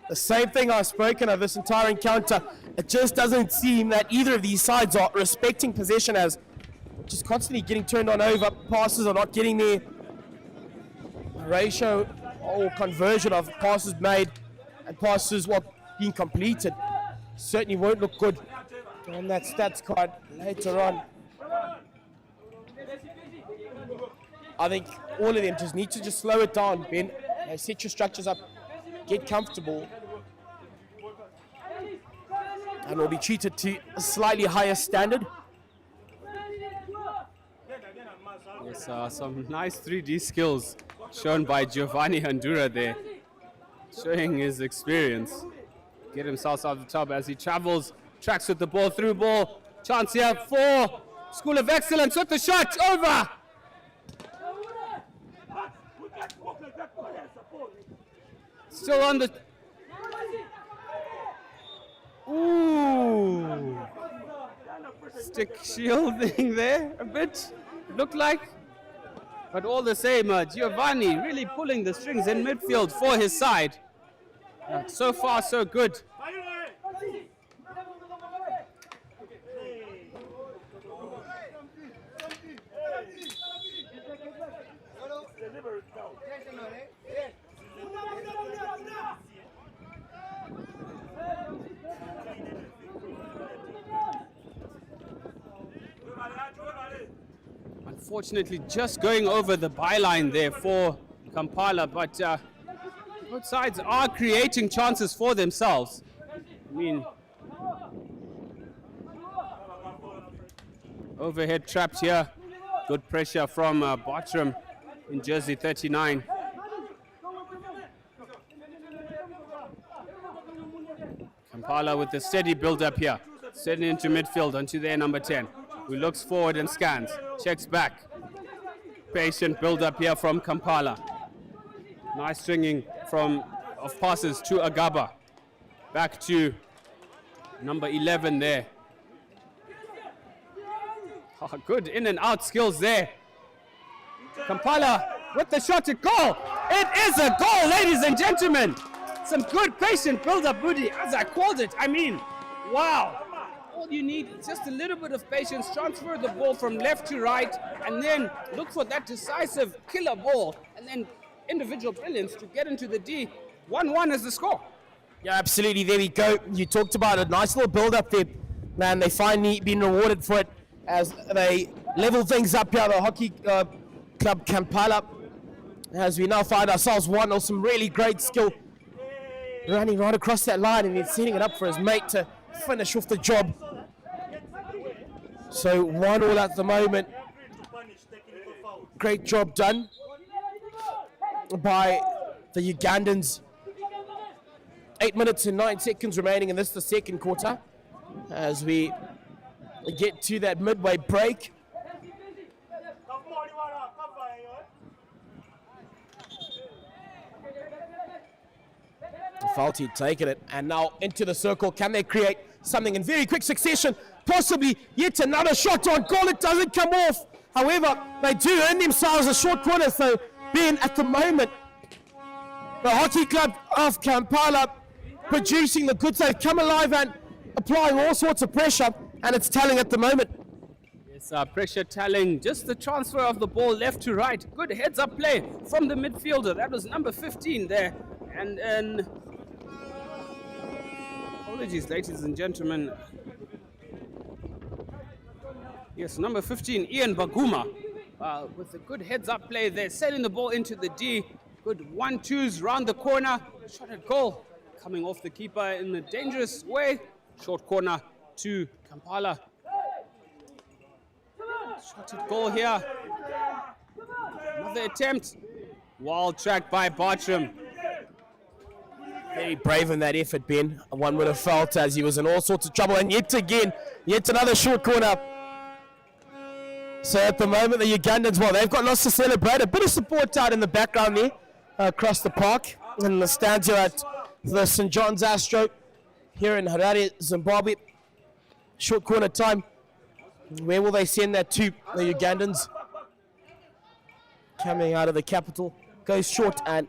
the same thing I've spoken of this entire encounter. It just doesn't seem that either of these sides are respecting possession, as just constantly getting turned on over. Passes are not getting there. ratio or conversion of passes made and passes being completed certainly won't look good on that stats card later on. I think all of them just need to just slow it down, Ben. Set your structures up, get comfortable, and will be treated to a slightly higher standard. Yes, some nice 3D skills shown by Giovanni Handura there, showing his experience. Get himself out of the tub as he travels, tracks with the ball, through ball. Chance here for School of Excellence with the shot, over! Still on the... Ooh! Stick shielding there a bit, looked like. But all the same, Giovanni really pulling the strings in midfield for his side. So far, so good. Unfortunately, just going over the byline there for Kampala, but both sides are creating chances for themselves. I mean, overhead trapped here. Good pressure from Bartram in jersey 39. Kampala with a steady build-up here. Setting into midfield onto their number 10, who looks forward and scans, checks back. Patient build-up here from Kampala. Nice stringing of passes to Agaba. Back to number 11 there. Oh, good in and out skills there. Kampala with the shot at goal. It is a goal, ladies and gentlemen. Some good patient build-up, Budi, as I called it. I mean, wow. All you need is just a little bit of patience, transfer the ball from left to right, and then look for that decisive killer ball, and then individual brilliance to get into the D. 1-1 is the score. Yeah, absolutely. There we go. You talked about a nice little build-up there. Man, they finally been rewarded for it as they level things up here at the hockey club Kampala. As we now find ourselves 1-0, some really great skill running right across that line and then setting it up for his mate to finish off the job. So 1-1 at the moment. Great job done by the Ugandans. 8 minutes and 9 seconds remaining in this, the second quarter, as we get to that midway break. Faulty taking it, and now into the circle. Can they create something in very quick succession? Possibly yet another shot on goal. It doesn't come off. However, they do earn themselves a short corner. So, Ben, at the moment, the hockey club of Kampala producing the goods. They've come alive and applying all sorts of pressure, and it's telling at the moment. Yes, pressure telling. Just the transfer of the ball left to right. Good heads-up play from the midfielder. That was number 15 there. And apologies, ladies and gentlemen. Yes, number 15, Ian Baguma, with a good heads-up play there, setting the ball into the D. Good 1-2s round the corner. Shot at goal, coming off the keeper in a dangerous way. Short corner to Kampala. Shot at goal here. Another attempt. Wild track by Bartram. Very brave in that effort, Ben. One would have felt as he was in all sorts of trouble. And yet again, yet another short corner. So at the moment, the Ugandans, well, they've got lots to celebrate. A bit of support out in the background there across the park. In the stands here at the St. John's Astro here in Harare, Zimbabwe. Short corner time. Where will they send that to, the Ugandans? Coming out of the capital. Goes short and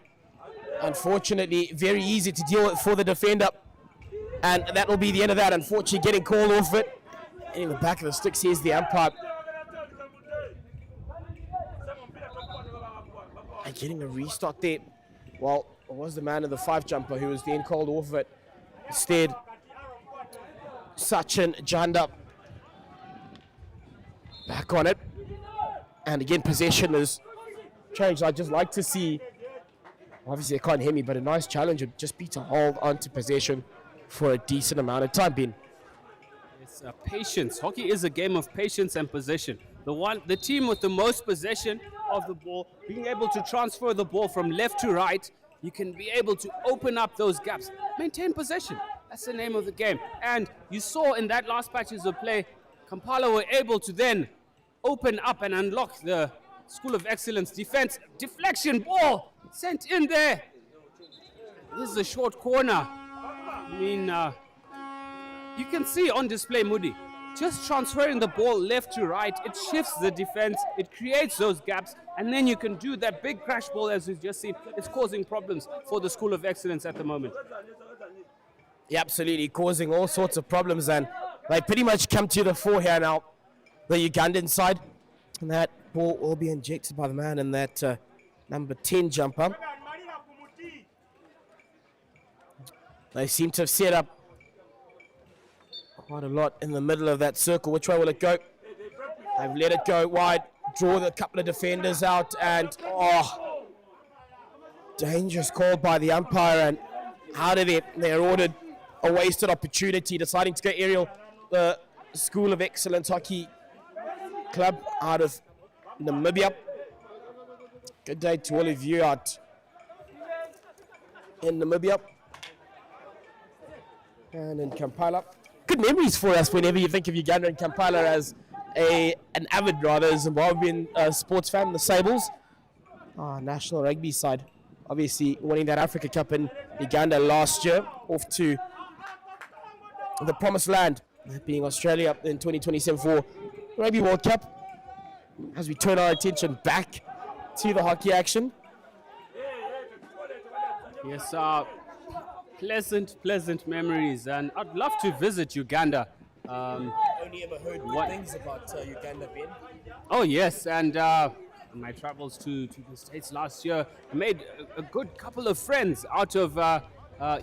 unfortunately very easy to deal with for the defender. And that will be the end of that. Unfortunately getting called off it. And in the back of the sticks, here's the umpire. And getting a restart there. Well, it was the man in the 5 jumper who was then called off of it. Instead, Sachin Janda back on it. And again, possession is changed. I'd just like to see, obviously they can't hear me, but a nice challenge would just be to hold on to possession for a decent amount of time, Ben. It's patience. Hockey is a game of patience and possession. The team with the most possession of the ball, being able to transfer the ball from left to right, you can be able to open up those gaps. Maintain possession. That's the name of the game. And you saw in that last patches of play, Kampala were able to then open up and unlock the School of Excellence defense. Deflection ball sent in there. This is a short corner. I mean, you can see on display, Moody, just transferring the ball left to right, it shifts the defense, it creates those gaps, and then you can do that big crash ball as we've just seen. It's causing problems for the School of Excellence at the moment. Yeah, absolutely, causing all sorts of problems, and they pretty much come to the fore here now, the Ugandan side. And that ball will be injected by the man in that number 10 jumper. They seem to have set up quite a lot in the middle of that circle. Which way will it go? They've let it go wide, draw the couple of defenders out, and dangerous call by the umpire, and out of it, they're ordered a wasted opportunity, deciding to go aerial. The School of Excellence Hockey Club out of Namibia. Good day to all of you out in Namibia and in Kampala. Good memories for us whenever you think of Uganda and Kampala as an avid, rather, Zimbabwean sports fan, the Sables. National rugby side, obviously winning that Africa Cup in Uganda last year, off to the promised land, that being Australia in 2027 for Rugby World Cup. As we turn our attention back to the hockey action. Yes, pleasant memories, and I'd love to visit Uganda. Only ever heard good things about Uganda, Ben. Oh yes, and my travels to the States last year, I made a good couple of friends out of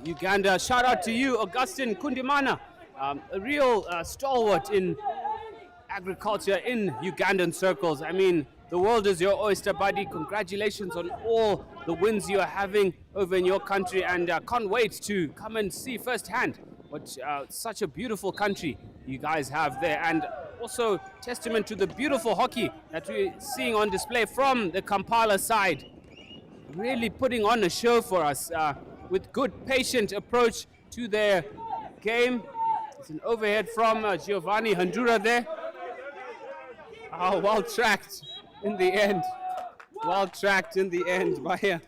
Uganda. Shout out to you, Augustine Kundimana, a real stalwart in agriculture in Ugandan circles. I mean, the world is your oyster, buddy. Congratulations on all the wins you are having over in your country, and can't wait to come and see firsthand what such a beautiful country you guys have there, and also testament to the beautiful hockey that we're seeing on display from the Kampala side. Really putting on a show for us with good, patient approach to their game. It's an overhead from Giovanni Handura there. Well tracked in the end. Well tracked in the end by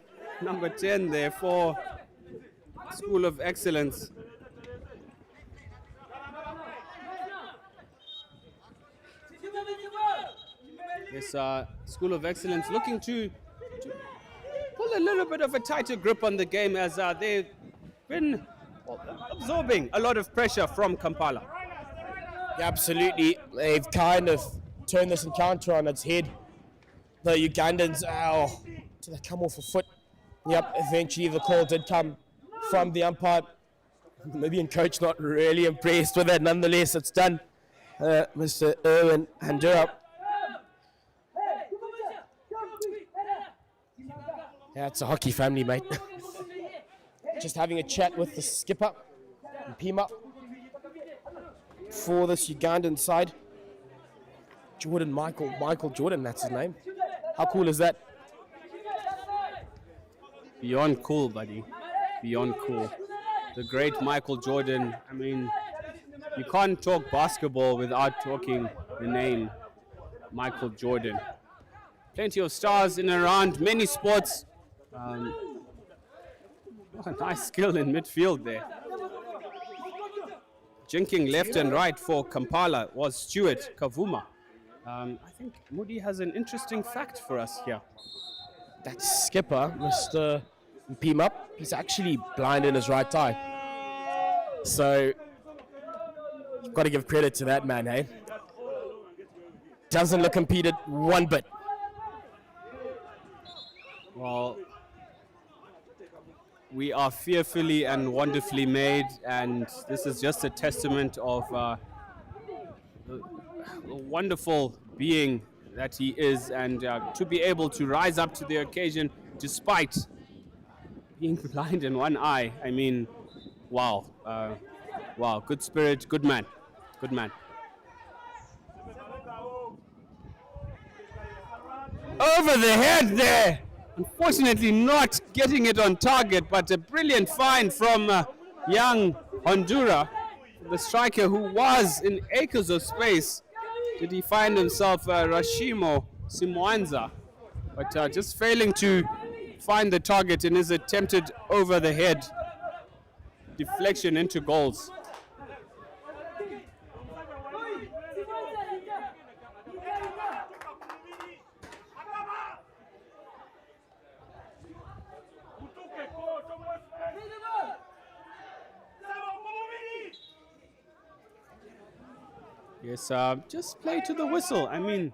number 10 there for School of Excellence. This School of Excellence looking to pull a little bit of a tighter grip on the game, as they've been absorbing a lot of pressure from Kampala. Yeah, absolutely. They've kind of turned this encounter on its head. The Ugandans, did they come off a foot? Yep, eventually the call did come from the umpire. The Namibian coach not really impressed with it. Nonetheless, it's done. Mr. Erwin Handura. Yeah, it's a hockey family, mate. Just having a chat with the skipper, Pima, for this Ugandan side. Michael Jordan, that's his name. How cool is that? Beyond cool, buddy. Beyond cool. The great Michael Jordan. I mean, you can't talk basketball without talking the name Michael Jordan. Plenty of stars in and around many sports. Nice skill in midfield there. Jinking left and right for Kampala was Stuart Kavuma. I think Moody has an interesting fact for us here. That skipper, Mr. Pima, he's actually blind in his right eye. So, you've got to give credit to that man, hey? Doesn't look impeded one bit. Well, We are fearfully and wonderfully made, and this is just a testament of the wonderful being that he is, and to be able to rise up to the occasion despite being blind in one eye. I mean, wow. Wow, good spirit, good man. Good man. Over the head there. Unfortunately not getting it on target, but a brilliant find from young Honduras, the striker who was in acres of space. Did he find himself Rashimo Simwanza, but just failing to find the target in his attempted over the head deflection into goals. Yes, just play to the whistle. I mean,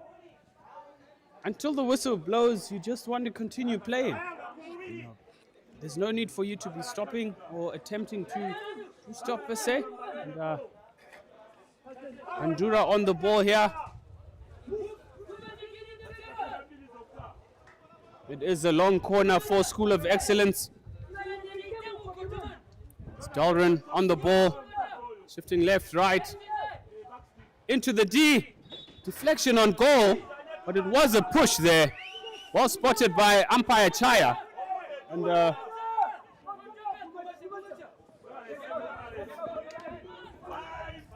until the whistle blows, you just want to continue playing. You know, there's no need for you to be stopping or attempting to stop per se. And Andura on the ball here. It is a long corner for School of Excellence. It's Dalrin on the ball, shifting left, right, into the D. Deflection on goal, but it was a push there. Well spotted by umpire Chaya. And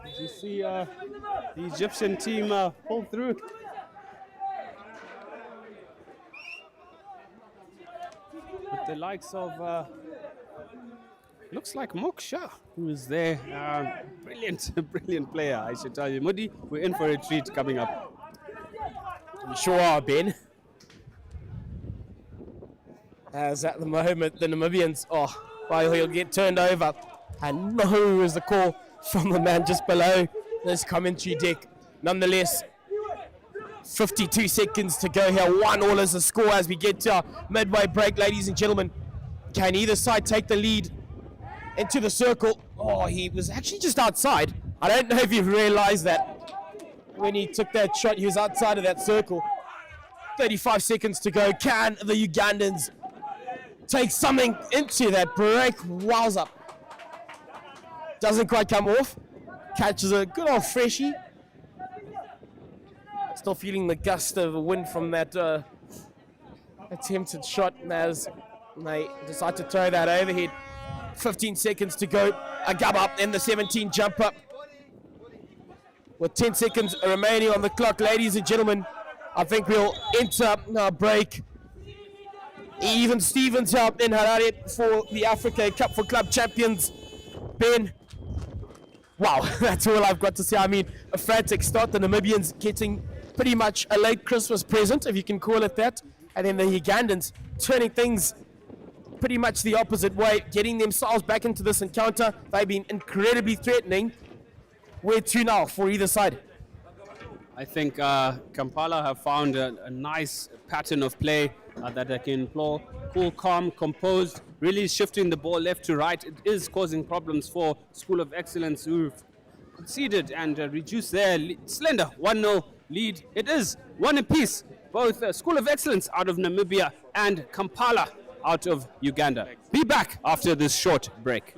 did you see the Egyptian team pull through? With the likes of, looks like Moksha, who is there. Brilliant, brilliant player, I should tell you. Mudi, we're in for a treat coming up. We sure are, Ben. As at the moment, the Namibians, he'll get turned over. And no is the call from the man just below this commentary deck. Nonetheless, 52 seconds to go here. 1-1 is the score as we get to our midway break, ladies and gentlemen. Can either side take the lead into the circle? Oh, he was actually just outside. I don't know if you've realized that. When he took that shot, he was outside of that circle. 35 seconds to go. Can the Ugandans take something into that break? Wowza. Doesn't quite come off. Catches a good old freshie. Still feeling the gust of wind from that attempted shot as they decide to throw that overhead. 15 seconds to go. A gub up in the 17 jump up. With 10 seconds remaining on the clock, ladies and gentlemen, I think we'll enter our break. Even Stevens up in Harare for the Africa Cup for Club Champions. Ben, wow, that's all I've got to say. I mean, a frantic start. The Namibians getting pretty much a late Christmas present, if you can call it that. And then the Ugandans turning things pretty much the opposite way, getting themselves back into this encounter. They've been incredibly threatening. Where to now for either side? I think Kampala have found a nice pattern of play that they can play. Cool, calm, composed, really shifting the ball left to right. It is causing problems for School of Excellence, who've conceded and reduced their slender 1-0 lead. It is one apiece, both School of Excellence out of Namibia and Kampala out of Uganda. Be back after this short break.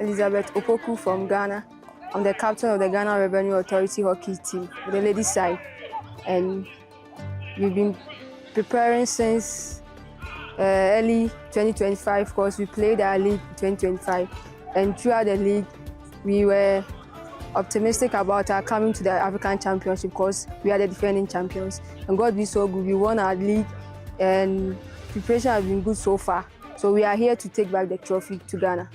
Elizabeth Opoku from Ghana. I'm the captain of the Ghana Revenue Authority hockey team, the ladies side. And we've been preparing since early 2025 because we played our league in 2025. And throughout the league, we were optimistic about our coming to the African Championship because we are the defending champions. And God be so good, we won our league and preparation has been good so far. So we are here to take back the trophy to Ghana.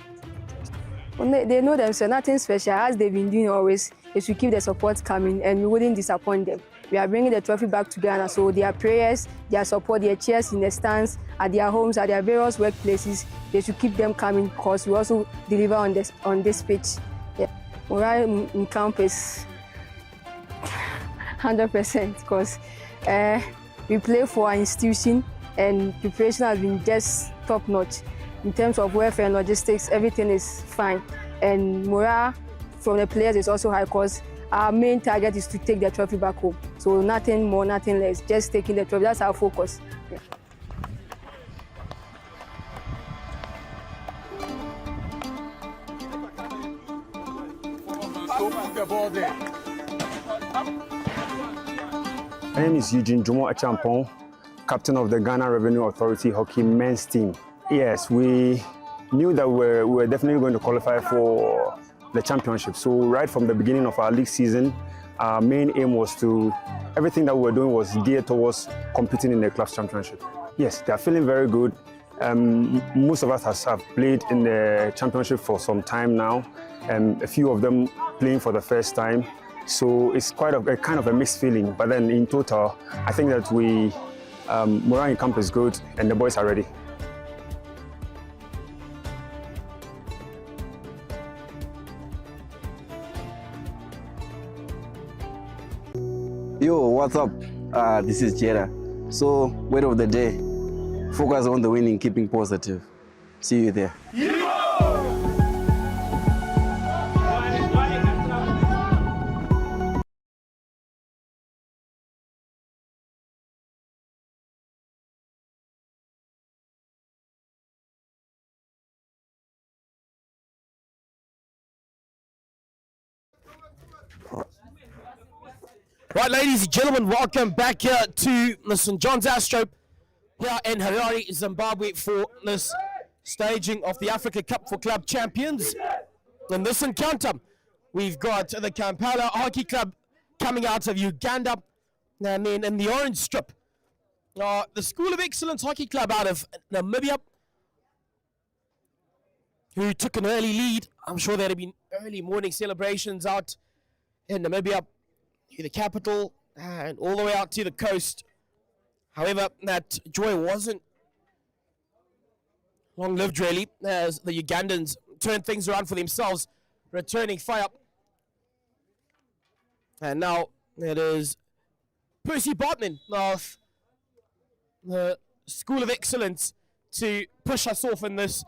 They know themselves, nothing special, as they've been doing always, is to keep the support coming and we wouldn't disappoint them. We are bringing the trophy back to Ghana, so their prayers, their support, their cheers in the stands, at their homes, at their various workplaces, they should keep them coming because we also deliver on this pitch. Yeah. Morale in camp is 100% because we play for our institution and preparation has been just top notch. In terms of welfare and logistics, everything is fine. And morale from the players is also high because our main target is to take the trophy back home. So nothing more, nothing less, just taking the trophy. That's our focus. Yeah. My name is Eugene Jumo Achampong, captain of the Ghana Revenue Authority hockey men's team. Yes, we knew that we were definitely going to qualify for the championship. So right from the beginning of our league season, our main aim was everything that we were doing was geared towards competing in the club's championship. Yes, they are feeling very good. Most of us have played in the championship for some time now, and a few of them playing for the first time. So it's quite a kind of a mixed feeling. But then in total, I think that morale in camp is good and the boys are ready. Yo, what's up? This is Jera. So, word of the day, focus on the winning, keeping positive. See you there. Right, ladies and gentlemen, welcome back here to the St. John's Astro here in Harare, Zimbabwe for this staging of the Africa Cup for Club Champions. In this encounter, we've got the KAMPALA Hockey Club coming out of Uganda, and then in the orange strip, the School of Excellence Hockey Club out of Namibia, who took an early lead. I'm sure there have been early morning celebrations out in Namibia, the capital, and all the way out to the coast. However, that joy wasn't long-lived, really, as the Ugandans turned things around for themselves, returning fire. And now it is Percy Bartman of the School of Excellence to push us off in this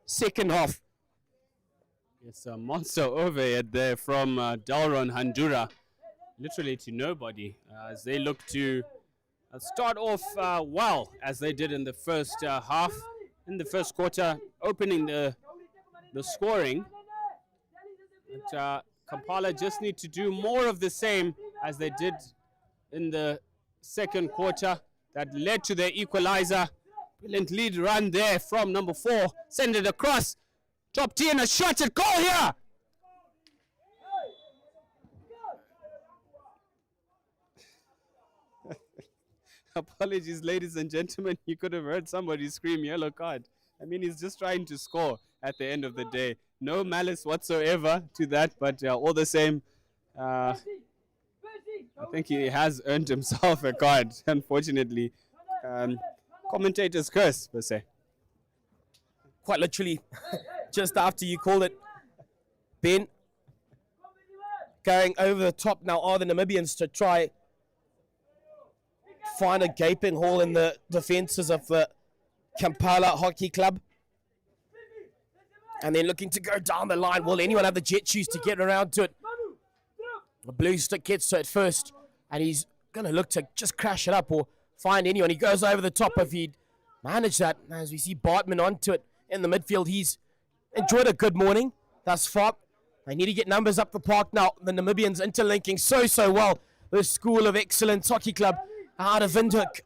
second half. It's a monster overhead there from Dalron Handura, literally to nobody, as they look to start off well, as they did in the first half, in the first quarter, opening the scoring. But Kampala just need to do more of the same as they did in the second quarter. That led to the equalizer. Brilliant lead run there from number 4. Send it across. Top T and a shot at goal here. Apologies, ladies and gentlemen. You could have heard somebody scream yellow card. I mean, he's just trying to score at the end of the day. No malice whatsoever to that, but all the same, I think he has earned himself a card, unfortunately. Commentator's curse, per se. Quite literally, just after you called it. Ben, going over the top now are the Namibians to try find a gaping hole in the defences of the KAMPALA Hockey Club. And then looking to go down the line. Will anyone have the jet shoes to get around to it? The blue stick gets to it first. And he's going to look to just crash it up or find anyone. He goes over the top if he'd manage that. As we see Bartman onto it in the midfield, he's enjoyed a good morning thus far. They need to get numbers up the park now. The Namibians interlinking so well. The School of Excellence Hockey Club out of Windhoek.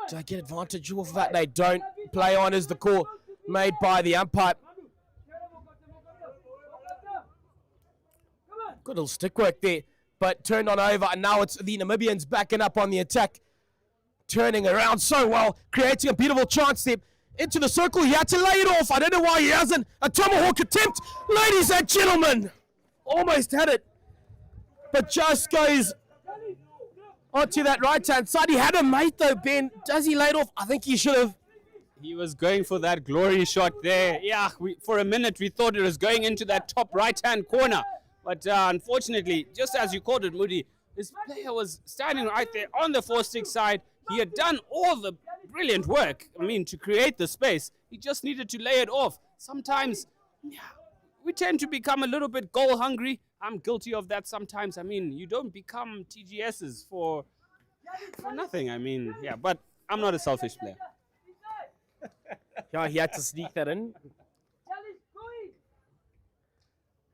Do they get advantage off of that? They don't. Play on is the call made by the umpire. Good little stick work there, but turned on over, and now it's the Namibians backing up on the attack. Turning around so well, creating a beautiful chance there. Into the circle, he had to lay it off. I don't know why he hasn't. A tomahawk attempt, ladies and gentlemen. Almost had it, but just goes onto that right-hand side. He had a mate though, Ben. Does he lay it off? I think he should have. He was going for that glory shot there. Yeah, for a minute we thought it was going into that top right-hand corner. But unfortunately, just as you called it, Moody, this player was standing right there on the 4-stick side. He had done all the brilliant work, to create the space. He just needed to lay it off. Sometimes, we tend to become a little bit goal hungry. I'm guilty of that sometimes. You don't become TGSs for nothing. But I'm not a selfish player. Yeah, he had to sneak that in.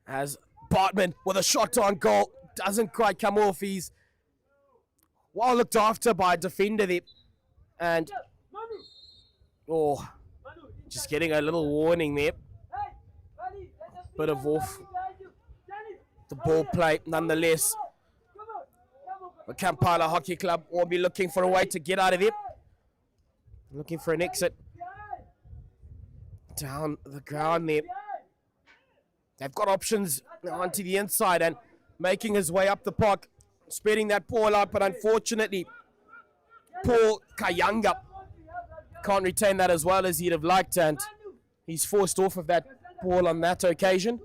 As Bartman with a shot on goal. Doesn't quite come off. He's well looked after by a defender there. And, just getting a little warning there. Bit of off the ball play nonetheless. The Kampala Hockey Club will be looking for a way to get out of it. Looking for an exit. Down the ground there. They've got options onto the inside and making his way up the park. Spreading that ball out, but unfortunately, Paul Kayanga can't retain that as well as he'd have liked, and he's forced off of that ball on that occasion.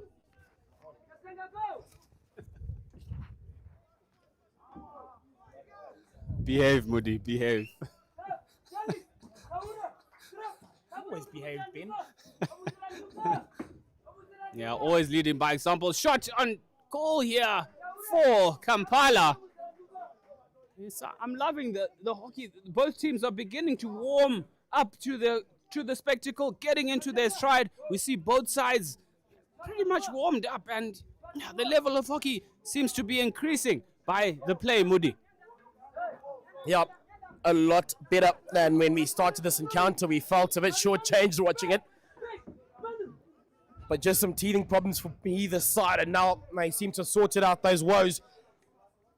Behave, Moody, behave. Always behave, Ben. Yeah, always leading by example. Shot on goal here for Kampala. Yes, I'm loving the hockey. Both teams are beginning to warm up to the spectacle, getting into their stride. We see both sides pretty much warmed up, and the level of hockey seems to be increasing by the play, Moody. Yep, a lot better than when we started this encounter. We felt a bit shortchanged watching it. But just some teething problems from either side, and now they seem to sort it out, those woes.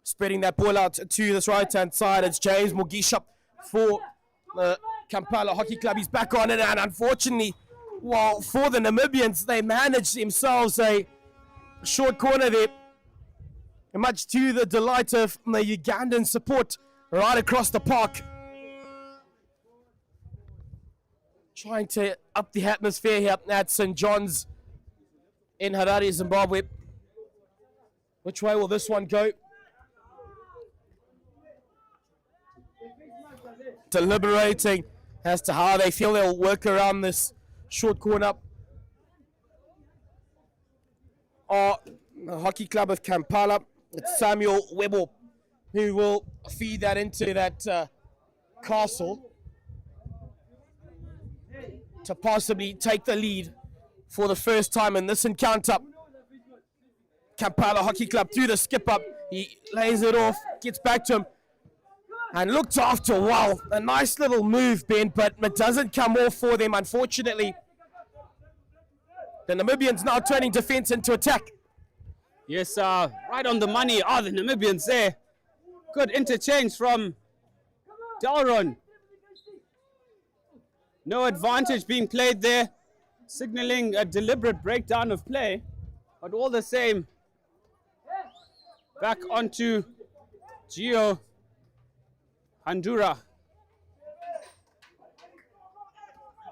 Spreading that ball out to this right-hand side. It's James Mugisha for the Kampala Hockey Club. He's back on it, and unfortunately, for the Namibians, they managed themselves a short corner there. And much to the delight of the Ugandan support right across the park. Trying to up the atmosphere here at St. John's in Harare, Zimbabwe. Which way will this one go? Deliberating as to how they feel they'll work around this short corner. The Hockey Club of Kampala. It's Samuel Webo who will feed that into that castle to possibly take the lead for the first time in this encounter. Kampala Hockey Club through the skip up. He lays it off, gets back to him, and looked after. Wow, a nice little move, Ben, but it doesn't come off for them, unfortunately. The Namibians now turning defense into attack. Yes, right on the money are the Namibians there. Good interchange from Dalron. No advantage being played there, signaling a deliberate breakdown of play, but all the same, back onto Gio Handura.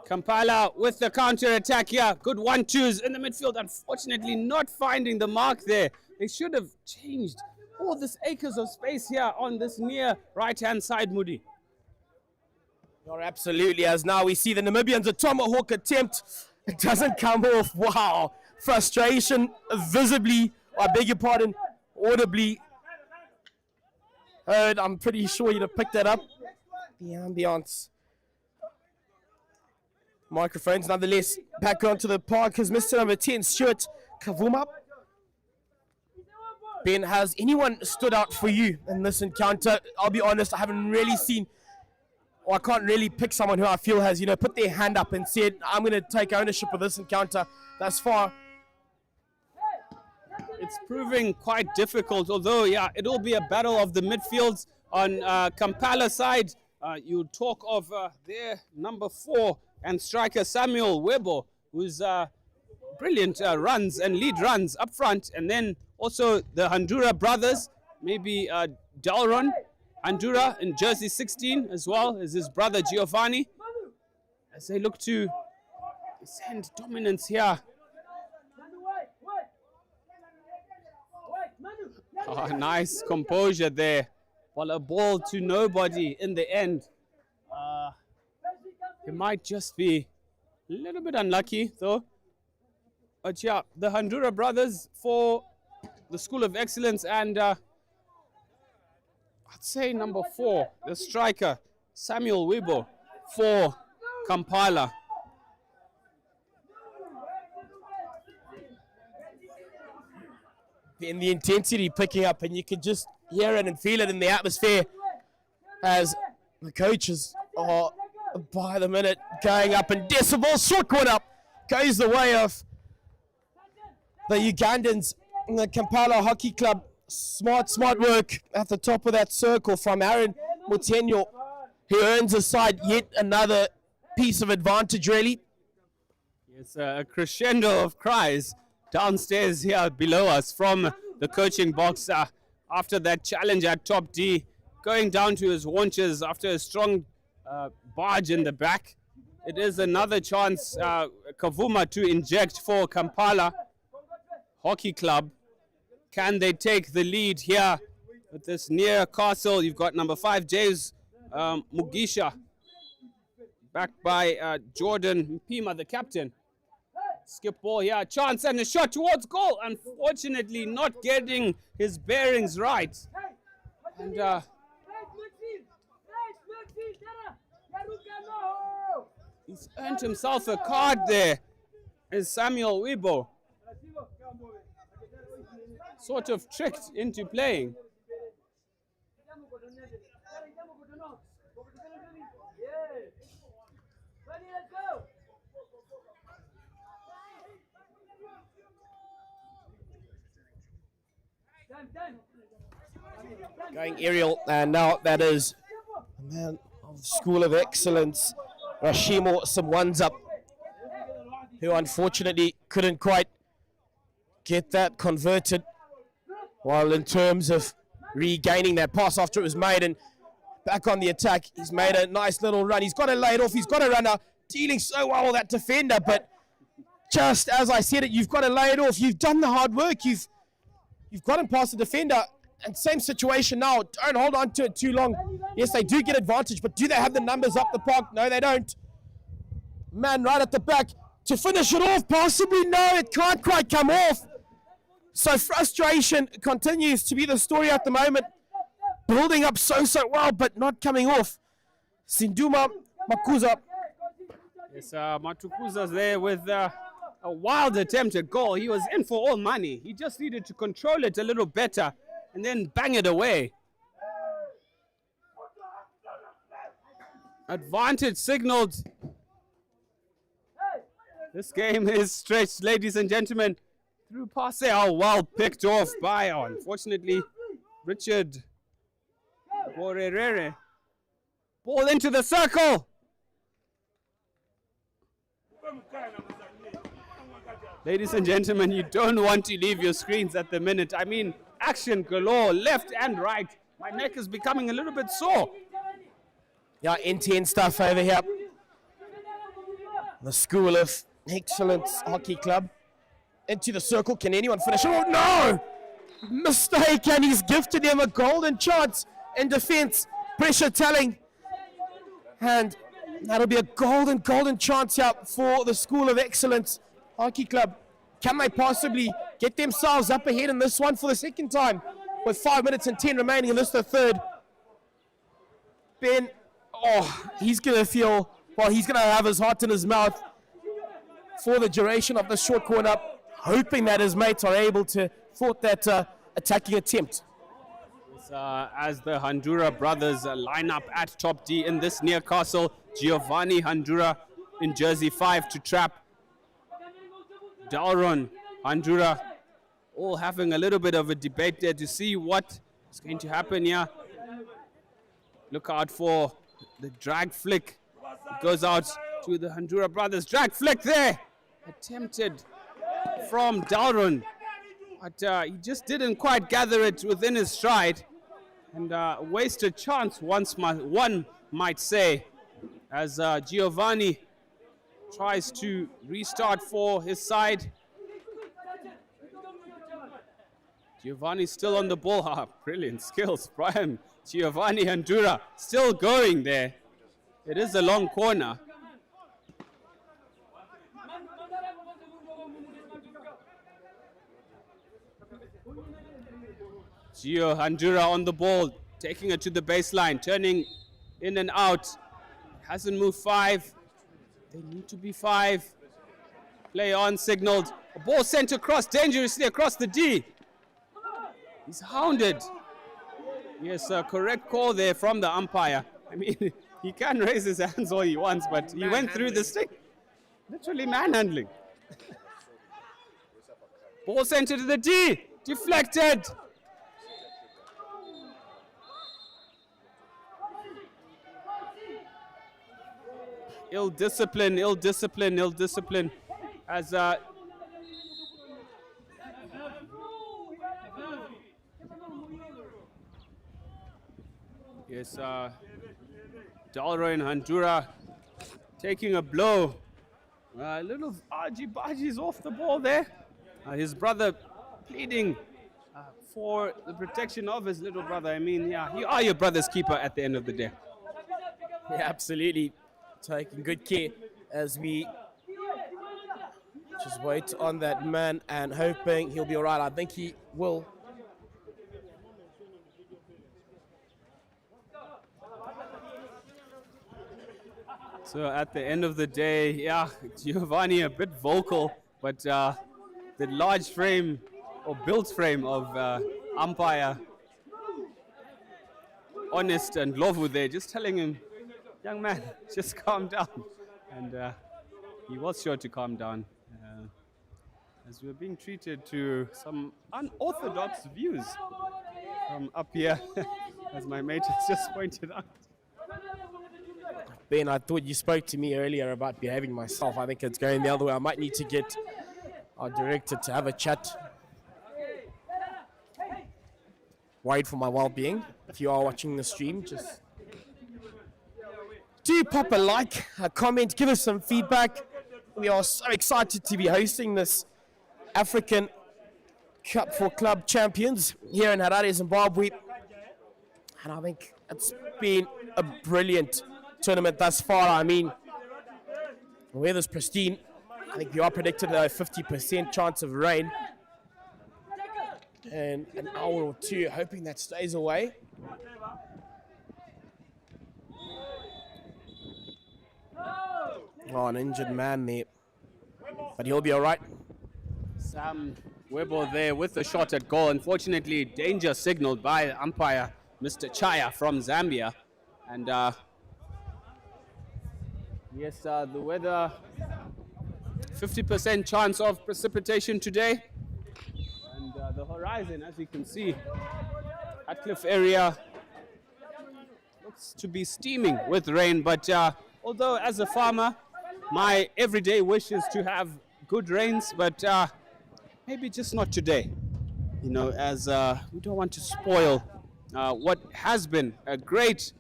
Kampala with the counter attack here. Good 1-2s in the midfield. Unfortunately, not finding the mark there. They should have changed all this acres of space here on this near right-hand side, Moody. You're absolutely, as now we see the Namibians, a tomahawk attempt. It doesn't come off. Wow. Frustration visibly, I beg your pardon, audibly heard. I'm pretty sure you'd have picked that up. The ambience. Microphones, nonetheless, back onto the park is Mr. number 10, Stuart Kavuma. Ben, has anyone stood out for you in this encounter? I'll be honest, I haven't really seen, or I can't really pick someone who I feel has, put their hand up and said, I'm going to take ownership of this encounter thus far. It's proving quite difficult, although, yeah, it'll be a battle of the midfields on KAMPALA side. You talk of their number 4 and striker Samuel Webo, who's brilliant runs and lead runs up front. And then also the Handura brothers, maybe Dalron Handura in jersey 16 as well as his brother Giovanni, as they look to send dominance here. Oh, nice composure there. Well, a ball to nobody in the end. It might just be a little bit unlucky, though. But yeah, the Handura brothers for the School of Excellence, and I'd say number 4, the striker, Samuel Webo for KAMPALA. And the intensity picking up, and you can just hear it and feel it in the atmosphere as the coaches are by the minute going up, and decibel short corner goes the way of the Ugandans in the KAMPALA Hockey Club. Smart work at the top of that circle from Aaron Mutenyo, who earns aside yet another piece of advantage, really. It's a crescendo of cries downstairs here below us from the coaching box after that challenge at top D, going down to his haunches after a strong barge in the back. It is another chance, Kavuma, to inject for KAMPALA Hockey Club. Can they take the lead here with this near castle? You've got number 5, James Mugisha, backed by Jordan Mpima, the captain. Skip ball here, chance and a shot towards goal. Unfortunately, not getting his bearings right. And he's earned himself a card there. Is Samuel Webo sort of tricked into playing. Going aerial, and now that is a man of the School of Excellence, Rashimo Simwanza, who unfortunately couldn't quite get that converted. While in terms of regaining that pass after it was made and back on the attack, he's made a nice little run. He's got to lay it off. He's got a runner, dealing so well with that defender. But just as I said it, you've got to lay it off. You've done the hard work. You've got him past the defender. And same situation now. Don't hold on to it too long. Yes, they do get advantage, but do they have the numbers up the park? No, they don't. Man right at the back to finish it off. Possibly, no, it can't quite come off. So frustration continues to be the story at the moment. Building up so well, but not coming off. Sinduma Makuza. Yes, Matukuza's there with a wild attempt at goal. He was in for all money. He just needed to control it a little better and then bang it away. Advantage signaled. This game is stretched, ladies and gentlemen. Through passe, well picked off by, unfortunately, Richard Borerere. Ball into the circle. Ladies and gentlemen, you don't want to leave your screens at the minute. I mean, action galore, left and right. My neck is becoming a little bit sore. Yeah, intense stuff over here. The School of Excellence Hockey Club. Into the circle. Can anyone finish? Oh, no! Mistake, and he's gifted him a golden chance in defense. Pressure telling. And That'll be a golden chance here for the School of Excellence Hockey Club. Can they possibly get themselves up ahead in this one for the second time with 5 minutes and 10 remaining in this the third? Ben, he's going to feel, he's going to have his heart in his mouth for the duration of the short corner, hoping that his mates are able to thwart that attacking attempt. As the Handura brothers line up at top D in this near castle, Giovanni Handura in jersey 5 to trap Dalron Handura, all having a little bit of a debate there to see what is going to happen here. Look out for the drag flick. It goes out to the Handura brothers. Drag flick there, attempted from Dalron, but he just didn't quite gather it within his stride, and wasted chance one might say, as Giovanni tries to restart for his side. Giovanni still on the ball. Brilliant skills, Brian. Giovanni Handura still going there. It is a long corner. Gio Handura on the ball, taking it to the baseline, turning in and out. Hasn't moved 5. They need to be 5. Play on signaled. A ball sent across dangerously across the D. He's hounded. Yes, a correct call there from the umpire. I mean, he can raise his hands all he wants, but he went through the stick. Literally manhandling. Ball sent to the D. Deflected. Ill discipline. As yes, Dalron Handura taking a blow. A little argy-bargy's off the ball there. His brother pleading for the protection of his little brother. I mean, yeah, you are your brother's keeper at the end of the day. Yeah, absolutely. Taking good care as we just wait on that man and hoping he'll be all right. I think he will. So at the end of the day, yeah, Giovanni a bit vocal, but the large frame or built frame of umpire Honest and Lovu there, just telling him, young man, just calm down. And he was sure to calm down, as we were being treated to some unorthodox views from up here, as my mate has just pointed out. Ben, I thought you spoke to me earlier about behaving myself. I think it's going the other way. I might need to get our director to have a chat. Worried for my well-being. If you are watching the stream, just do pop a like, a comment, give us some feedback. We are so excited to be hosting this African Cup for Club Champions here in Harare, Zimbabwe. And I think it's been a brilliant tournament thus far. I mean, the weather's pristine. I think we are predicted a 50% chance of rain. And an hour or two, hoping that stays away. Oh, an injured man there. But he'll be all right. Sam Webo there with the shot at goal. Unfortunately, danger signaled by umpire Mr. Chaya from Zambia. And yes, the weather, 50% chance of precipitation today. And the horizon, as you can see, Hatcliffe area looks to be steaming with rain. But although as a farmer, my everyday wish is to have good rains, but maybe just not today. You know, as we don't want to spoil what has been a great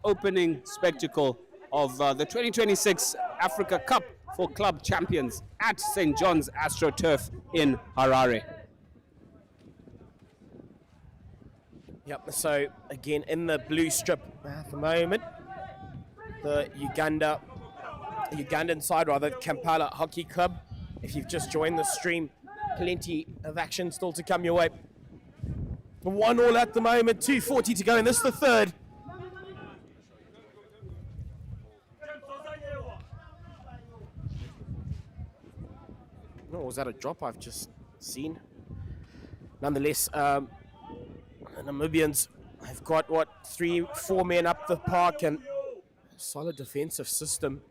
opening spectacle of the 2026 Africa Cup for Club Champions at St. John's AstroTurf in Harare. Yep, so again in the blue strip at the moment. the Ugandan side, rather, Kampala Hockey Club. If you've just joined the stream, plenty of action still to come your way. 1-1 at the moment, 2:40 to go, and this is the third. Oh, was that a drop I've just seen? Nonetheless, the Namibians have got, 3-4 men up the park, and solid defensive system.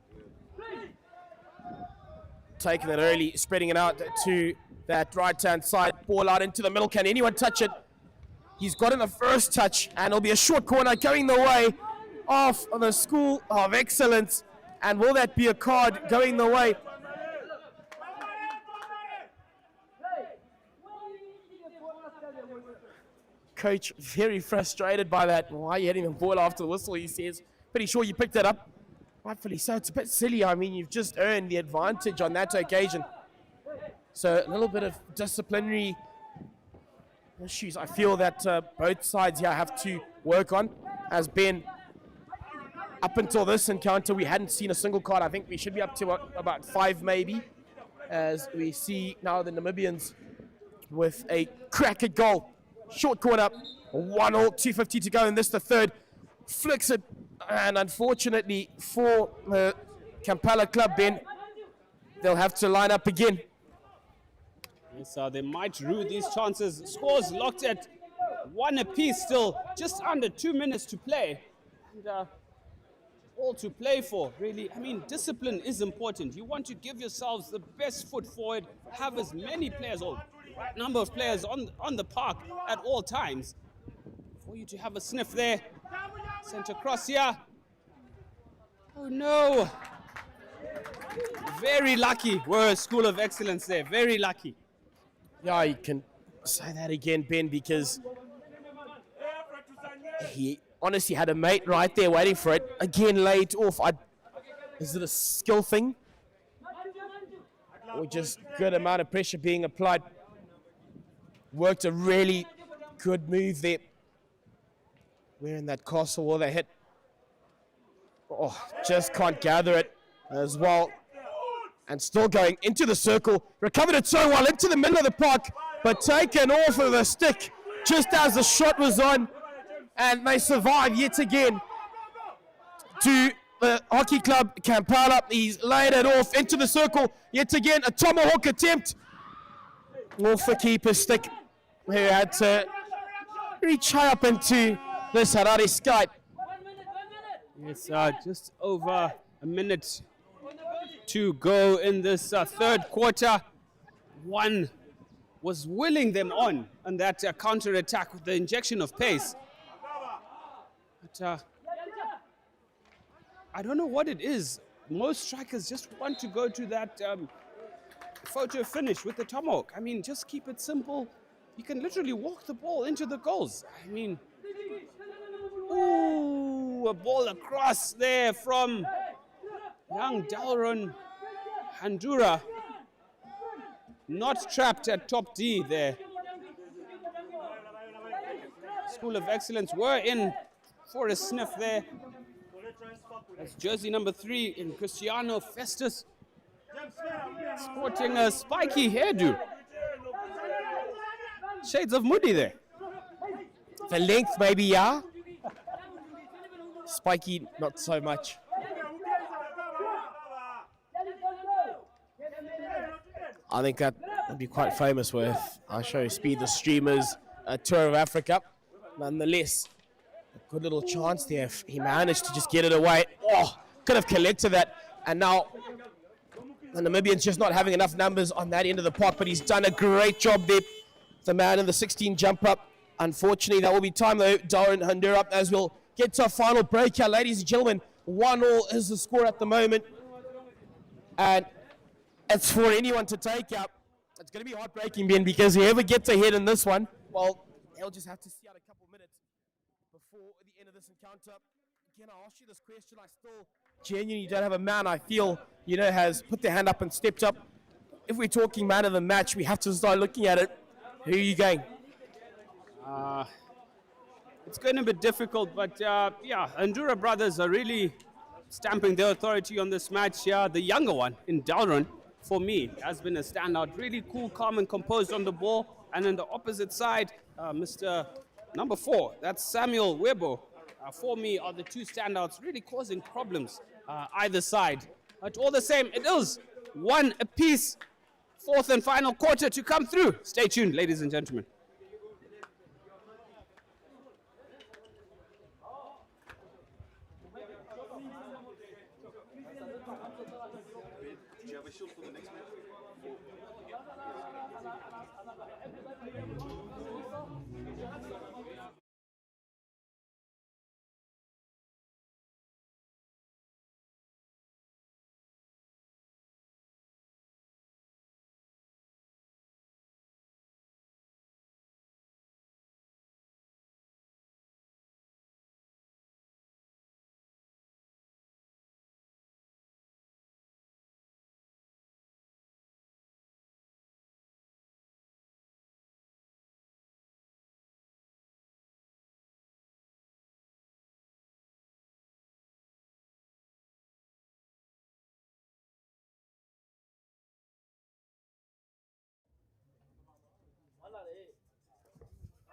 Taking it early, spreading it out to that right-hand side. Ball out into the middle. Can anyone touch it? He's got in the first touch, and it'll be a short corner going the way of the School of Excellence. And will that be a card going the way? Coach very frustrated by that. Why are you hitting the ball after the whistle, he says. Pretty sure you picked that up. Rightfully so. It's a bit silly. I mean, you've just earned the advantage on that occasion. So a little bit of disciplinary issues I feel that both sides here have to work on. As Ben, up until this encounter, we hadn't seen a single card. I think we should be up to about 5 maybe. As we see now the Namibians with a cracker goal. Short corner, 1-1, 2:50 to go, and this the third. Flicks it, and unfortunately for the Kampala club, Ben, they'll have to line up again. Yes, they might rue these chances. Scores locked at 1 apiece still, just under 2 minutes to play. And all to play for, really. I mean, discipline is important. You want to give yourselves the best foot forward, have as many players, or right number of players on the park at all times. For you to have a sniff there. Sent across here. Oh no. Very lucky. We're a School of Excellence there. Very lucky. Yeah, you can say that again, Ben, because he honestly had a mate right there waiting for it. Again, laid off. Is it a skill thing? Or just good amount of pressure being applied? Worked a really good move there. Wearing that castle wall they hit. Oh, just can't gather it as well. And still going into the circle. Recovered it so well into the middle of the park, but taken off of the stick just as the shot was on. And they survive yet again to the hockey club Kampala. He's laid it off into the circle. Yet again, a tomahawk attempt off the keeper's stick, who had to reach high up into this Harare sky. Yes, just over a minute to go in this third quarter. One was willing them on that counter-attack with the injection of pace. But I don't know what it is. Most strikers just want to go to that photo finish with the tomahawk. I mean, just keep it simple. You can literally walk the ball into the goals. I mean, ooh, a ball across there from young Dalron Handura. Not trapped at top D there. School of Excellence were in for a sniff there. That's jersey number 3 in Cristiano Festus, sporting a spiky hairdo. Shades of Moody there. The length maybe, yeah. Spiky, not so much. I think that would be quite famous with our show, Speed the Streamers, a tour of Africa. Nonetheless, a good little chance there. If he managed to just get it away. Oh, could have collected that. And now the Namibians just not having enough numbers on that end of the park, but he's done a great job there. The man in the 16 jump up. Unfortunately, that will be time though, Darren Handura, as we'll get to a final break here. Ladies and gentlemen, 1-1 is the score at the moment. And it's for anyone to take out. It's going to be heartbreaking, Ben, because whoever gets ahead in this one, well, they'll just have to see out a couple minutes before the end of this encounter. Again, I asked you this question. I still genuinely don't have a man I feel, has put their hand up and stepped up. If we're talking man of the match, we have to start looking at it. Who are you going? It's going to be difficult, but yeah, Handura brothers are really stamping their authority on this match here. The younger one in Dalron, for me, has been a standout. Really cool, calm, and composed on the ball. And on the opposite side, Mr. number 4, that's Samuel Webo, for me, are the two standouts, really causing problems either side. But all the same, it is one apiece. Fourth and final quarter to come through. Stay tuned, ladies and gentlemen.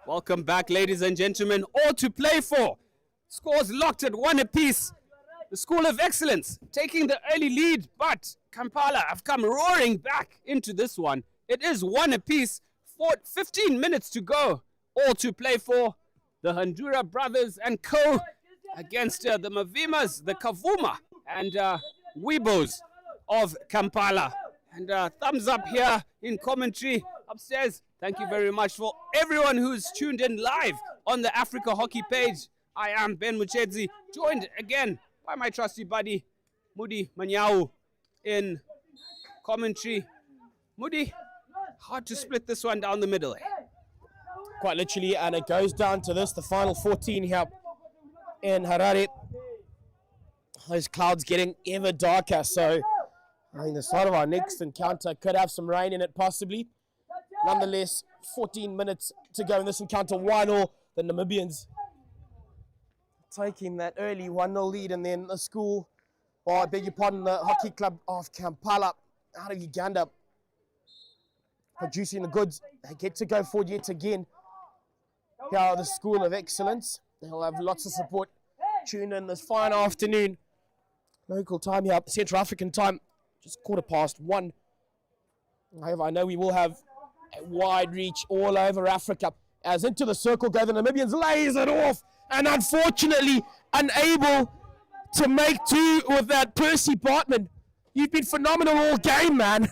Welcome back, ladies and gentlemen. All to play for. Scores locked at 1 apiece. The School of Excellence taking the early lead, but Kampala have come roaring back into this one. It is 1 apiece. 15 minutes to go. All to play for. The Handura brothers and co against the Mavimas, the Kavuma, and Webos of Kampala. And thumbs up here in commentary upstairs. Thank you very much for everyone who's tuned in live on the Africa Hockey page. I am Ben Muchedzi, joined again by my trusty buddy, Mudi Manyau, in commentary. Mudi, hard to split this one down the middle. Quite literally, and it goes down to this, the final 14 here in Harare. Those clouds getting ever darker, so I think the start of our next encounter could have some rain in it, possibly. Nonetheless, 14 minutes to go in this encounter. 1-0, the Namibians taking that early 1-0 lead, and then the school, or I beg your pardon, the hockey club of Kampala out of Uganda, producing the goods. They get to go forward yet again. Here are the School of Excellence. They'll have lots of support tuned in this fine afternoon. Local time here, Central African time, just 1:15. However, I know we will have a wide reach all over Africa. As into the circle go the Namibians, lays it off, and unfortunately unable to make two with that Percy Bartman. You've been phenomenal all game, man.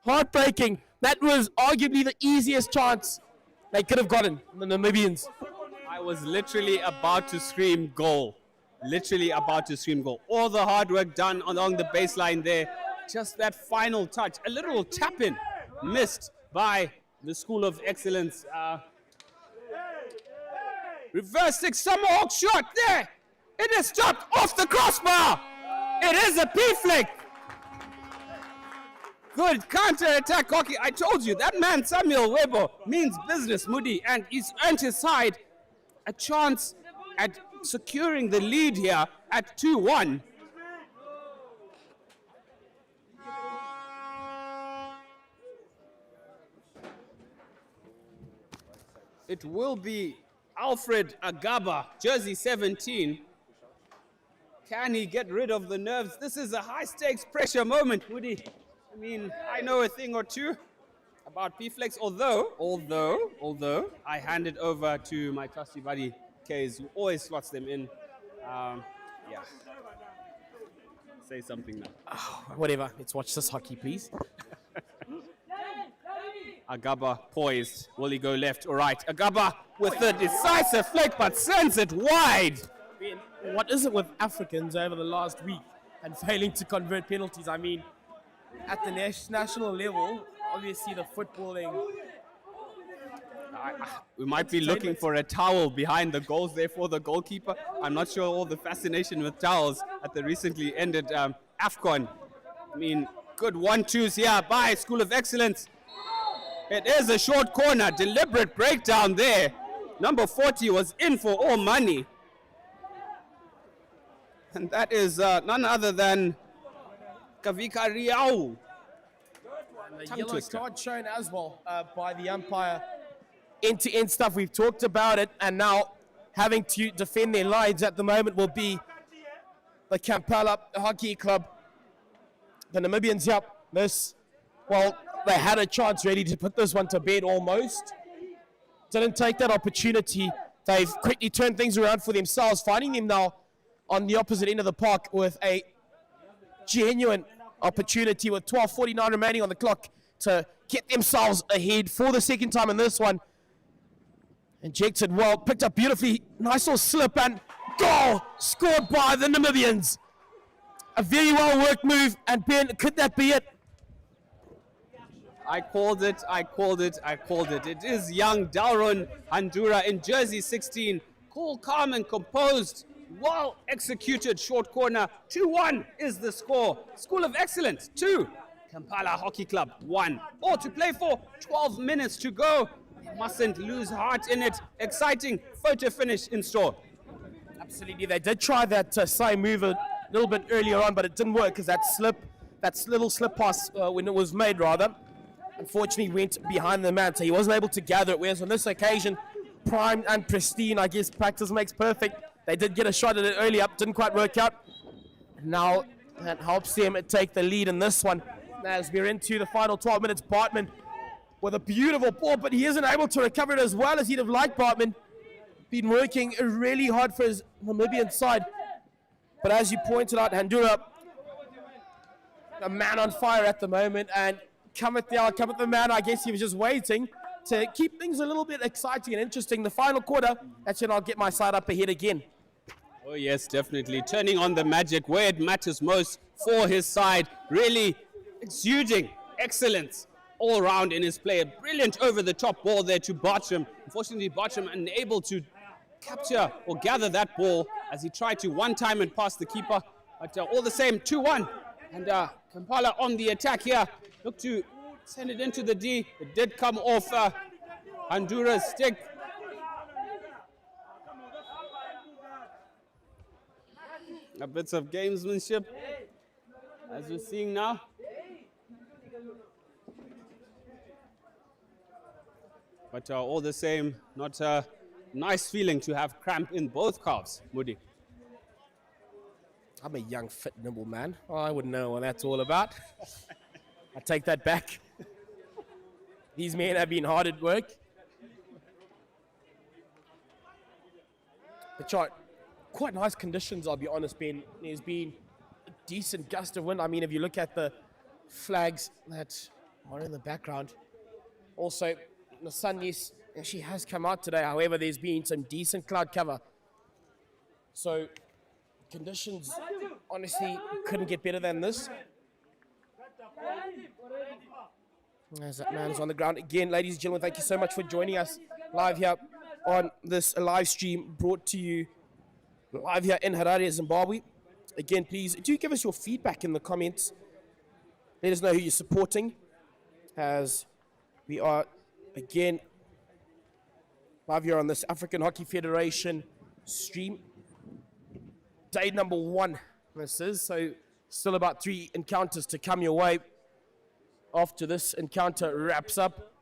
Heartbreaking. That was arguably the easiest chance they could have gotten, the Namibians. I was literally about to scream goal. Literally about to scream goal. All the hard work done along the baseline there. Just that final touch. A little tap-in missed by the School of Excellence. Reverse 6 Tomahawk shot there. It is stopped off the crossbar. It is a P-flick. Good counter-attack hockey. I told you, that man Samuel Webo means business, Moody, and he's earned his side a chance at securing the lead here at 2-1. It will be Alfred Agaba, jersey 17. Can he get rid of the nerves? This is a high-stakes pressure moment, Woody. I mean, I know a thing or two about P-Flex, although I hand it over to my trusty buddy, Kays, who always slots them in. Yeah. Say something now. Oh, whatever. Let's watch this hockey, please. Agaba poised. Will he go left or right? Agaba with the decisive flick, but sends it wide. What is it with Africans over the last week and failing to convert penalties? I mean, at the national level, obviously the footballing. We might be looking for a towel behind the goals there for the goalkeeper. I'm not sure all the fascination with towels at the recently ended AFCON. I mean, good 1-2s here by School of Excellence. It is a short corner, deliberate breakdown there. Number 40 was in for all money. And that is none other than Kavika Riau. The yellow card shown as well by the umpire. End-to-end stuff, we've talked about it, and now having to defend their lines at the moment will be the Kampala Hockey Club. The Namibians, well, they had a chance ready to put this one to bed almost. Didn't take that opportunity. They've quickly turned things around for themselves, finding them now on the opposite end of the park with a genuine opportunity with 12:49 remaining on the clock to get themselves ahead for the second time in this one. Injected well, picked up beautifully, nice little slip and goal scored by the Namibians. A very well worked move, and Ben, could that be it? I called it. It is young Dalron Handura in jersey 16. Cool, calm and composed. Well executed short corner. 2-1 is the score. School of Excellence 2. Kampala Hockey Club 1. All to play for. 12 minutes to go. They mustn't lose heart in it. Exciting photo finish in store. Absolutely. They did try that side move a little bit earlier on, but it didn't work because that little slip pass when it was made rather, unfortunately went behind the man, so he wasn't able to gather it. Whereas on this occasion, prime and pristine, I guess practice makes perfect. They did get a shot at it early up, didn't quite work out. Now that helps them take the lead in this one. As we're into the final 12 minutes, Bartman with a beautiful ball, but he isn't able to recover it as well as he'd have liked. Bartman been working really hard for his Namibian side. But as you pointed out, Handura, a man on fire at the moment, and come at the man. I guess he was just waiting to keep things a little bit exciting and interesting. The final quarter, that's when I'll get my side up ahead again. Oh yes, definitely. Turning on the magic where it matters most for his side. Really exuding excellence all around in his play. Brilliant over-the-top ball there to Bartram. Unfortunately, Bartram unable to capture or gather that ball as he tried to one-time and pass the keeper. But all the same, 2-1. And Kampala on the attack here. Look to send it into the D. It did come off Handura's stick. A bit of gamesmanship, as we're seeing now. But all the same, not a nice feeling to have cramp in both calves, Moody. I'm a young, fit, nimble man. I wouldn't know what that's all about. I take that back. These men have been hard at work. But quite nice conditions, I'll be honest, Ben. There's been a decent gust of wind. I mean, if you look at the flags that are in the background. Also, the sun, yes, actually has come out today. However, there's been some decent cloud cover. So, conditions, honestly, couldn't get better than this. As that man is on the ground again. Ladies and gentlemen, thank you so much for joining us live here on this live stream brought to you live here in Harare, Zimbabwe. Again, please do give us your feedback in the comments. Let us know who you're supporting, as we are again live here on this African Hockey Federation stream. Day number 1 this is, so still about 3 encounters to come your way after this encounter wraps up.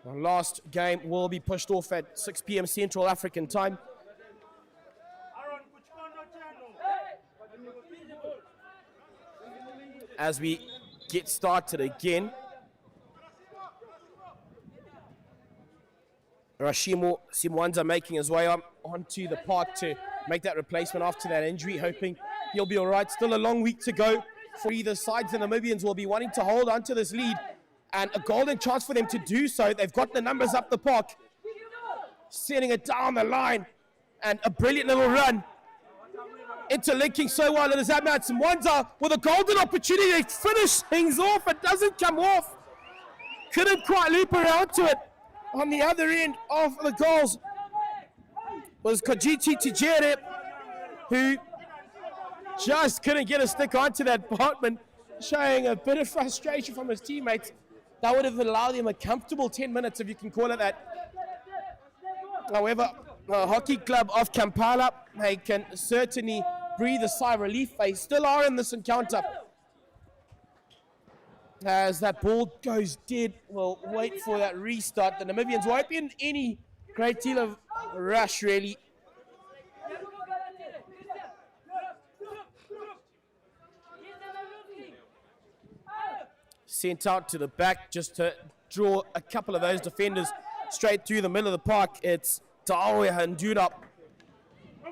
Our last game will be pushed off at 6 p.m. Central African time. As we get started again, Rashimo Simwanza making his way up onto the park to make that replacement after that injury, hoping he'll be all right. Still a long week to go for either side. The Namibians will be wanting to hold on to this lead, and a golden chance for them to do so. They've got the numbers up the park, sending it down the line, and a brilliant little run. Interlinking so well, it is that man Simwanza with a golden opportunity to finish things off. It doesn't come off. Couldn't quite loop around to it. On the other end of the goals was Kojiti Tijere, who just couldn't get a stick onto that Bartman, showing a bit of frustration from his teammates. That would have allowed him a comfortable 10 minutes, if you can call it that. However, the Hockey Club of Kampala, they can certainly breathe a sigh of relief. They still are in this encounter. As that ball goes dead, we'll wait for that restart. The Namibians won't be in any great deal of rush, really. Sent out to the back just to draw a couple of those defenders straight through the middle of the park. It's Taoe Handura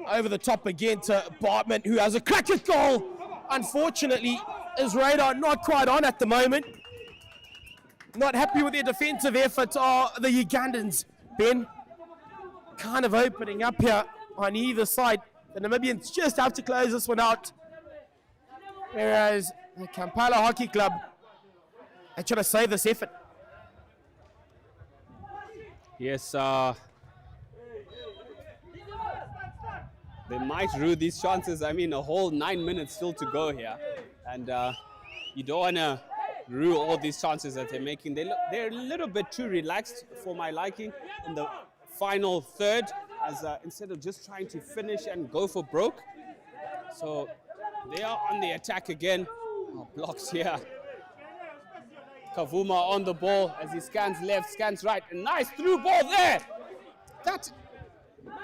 over the top again to Bartman, who has a crack at goal. Unfortunately, his radar not quite on at the moment. Not happy with their defensive effort are the Ugandans. Ben, kind of opening up here on either side. The Namibians just have to close this one out. Whereas the Kampala Hockey Club are trying to save this effort. Yes, they might rue these chances. I mean, a whole 9 minutes still to go here. And you don't want to rue all these chances that they're making. They're a little bit too relaxed for my liking in the final third, as instead of just trying to finish and go for broke. So they are on the attack again. Oh, blocks here. Kavuma on the ball as he scans left, scans right. A nice through ball there. That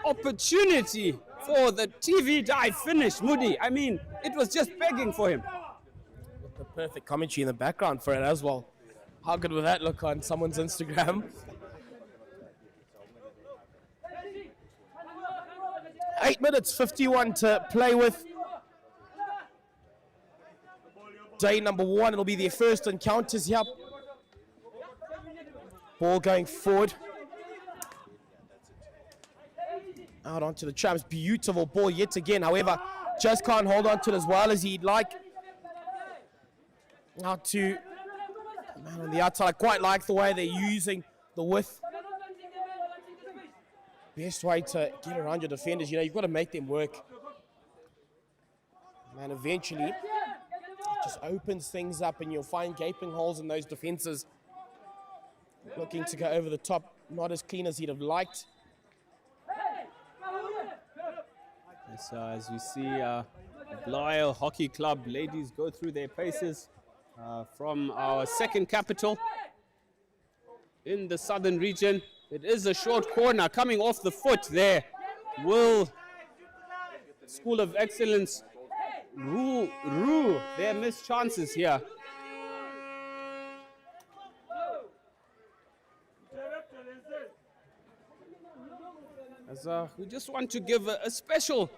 opportunity for the TV dive finish, Moody. I mean, it was just begging for him. With the perfect commentary in the background for it as well. How good would that look on someone's Instagram? 8 minutes, 51 to play with. Day number 1, it'll be their first encounters here. Ball going forward. Out onto the Tramps. Beautiful ball yet again. However, just can't hold on to it as well as he'd like. Out to man on the outside. I quite like the way they're using the width. Best way to get around your defenders. You know, you've got to make them work. And eventually, it just opens things up and you'll find gaping holes in those defenses. Looking to go over the top. Not as clean as he'd have liked. So as we see the Blythe Hockey Club ladies go through their paces from our second capital in the southern region. It is a short corner coming off the foot there. Will School of Excellence rue their missed chances here? As we just want to give a special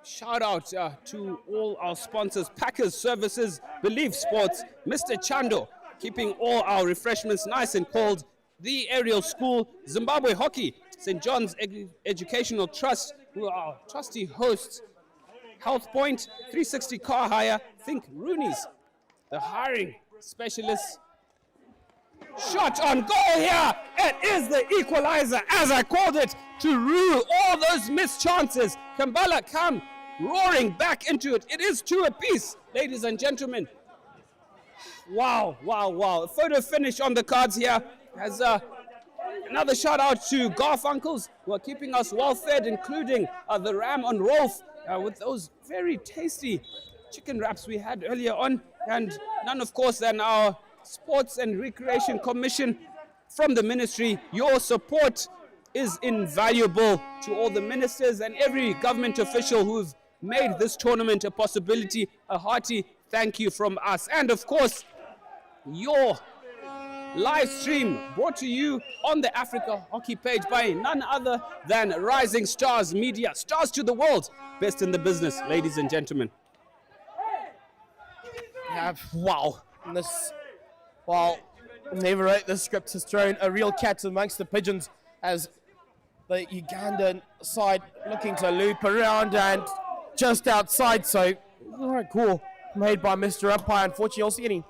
shout out to all our sponsors, Packers Services, Believe Sports, Mr. Chando, keeping all our refreshments nice and cold, the Aerial School, Zimbabwe Hockey, St. John's Educational Trust, who are our trusty hosts, Health Point, 360 Car Hire, Think Rooney's, the hiring specialists. Shot on goal here. It is the equalizer, as I called it, to rue all those missed chances. KAMPALA come roaring back into it. It is 2 apiece, ladies and gentlemen. Wow, wow, wow. A photo finish on the cards here. As another shout out to Garfunkels, who are keeping us well fed, including the Ram on Rolf with those very tasty chicken wraps we had earlier on. And none, of course, than our Sports and Recreation Commission from the ministry. Your support is invaluable to all the ministers and every government official who've made this tournament a possibility. A hearty thank you from us. And of course, your live stream brought to you on the Africa Hockey page by none other than Rising Stars Media. Stars to the world. Best in the business, ladies and gentlemen. Wow. Well, never wrote the script has thrown a real cat amongst the pigeons as the Ugandan side looking to loop around and just outside. So, all right, cool. Made by Mr. Umpire. Unfortunately, also getting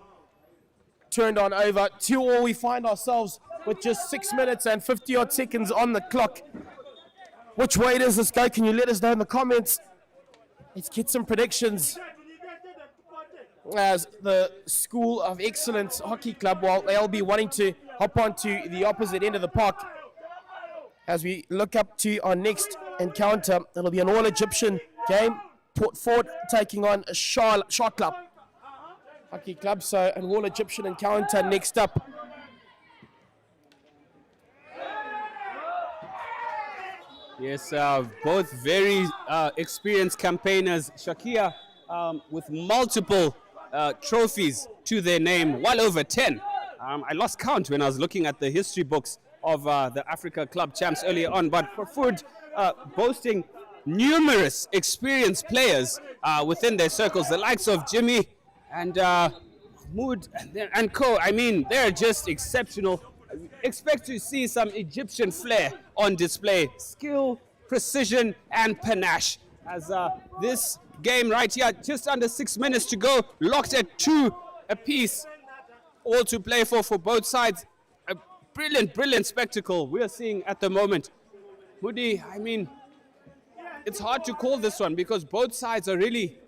turned on over 2-2. We find ourselves with just 6 minutes and 50-odd seconds on the clock. Which way does this go? Can you let us know in the comments? Let's get some predictions. As the School of Excellence Hockey Club, well, they'll be wanting to hop onto the opposite end of the park. As we look up to our next encounter, it'll be an all-Egyptian game. Port Ford taking on Shot Club Hockey Club. So an all Egyptian encounter next up. Yes, both very experienced campaigners. Shakia with multiple trophies to their name, well over 10. I lost count when I was looking at the history books of the Africa Club champs earlier on, but for Food boasting numerous experienced players within their circles, the likes of Jimmy and Mood and co. I mean, they're just exceptional. Expect to see some Egyptian flair on display. Skill, precision, and panache. As this game right here, just under 6 minutes to go, locked at 2 apiece. All to play for both sides. A brilliant spectacle we're seeing at the moment. Moody, I mean, it's hard to call this one because both sides are really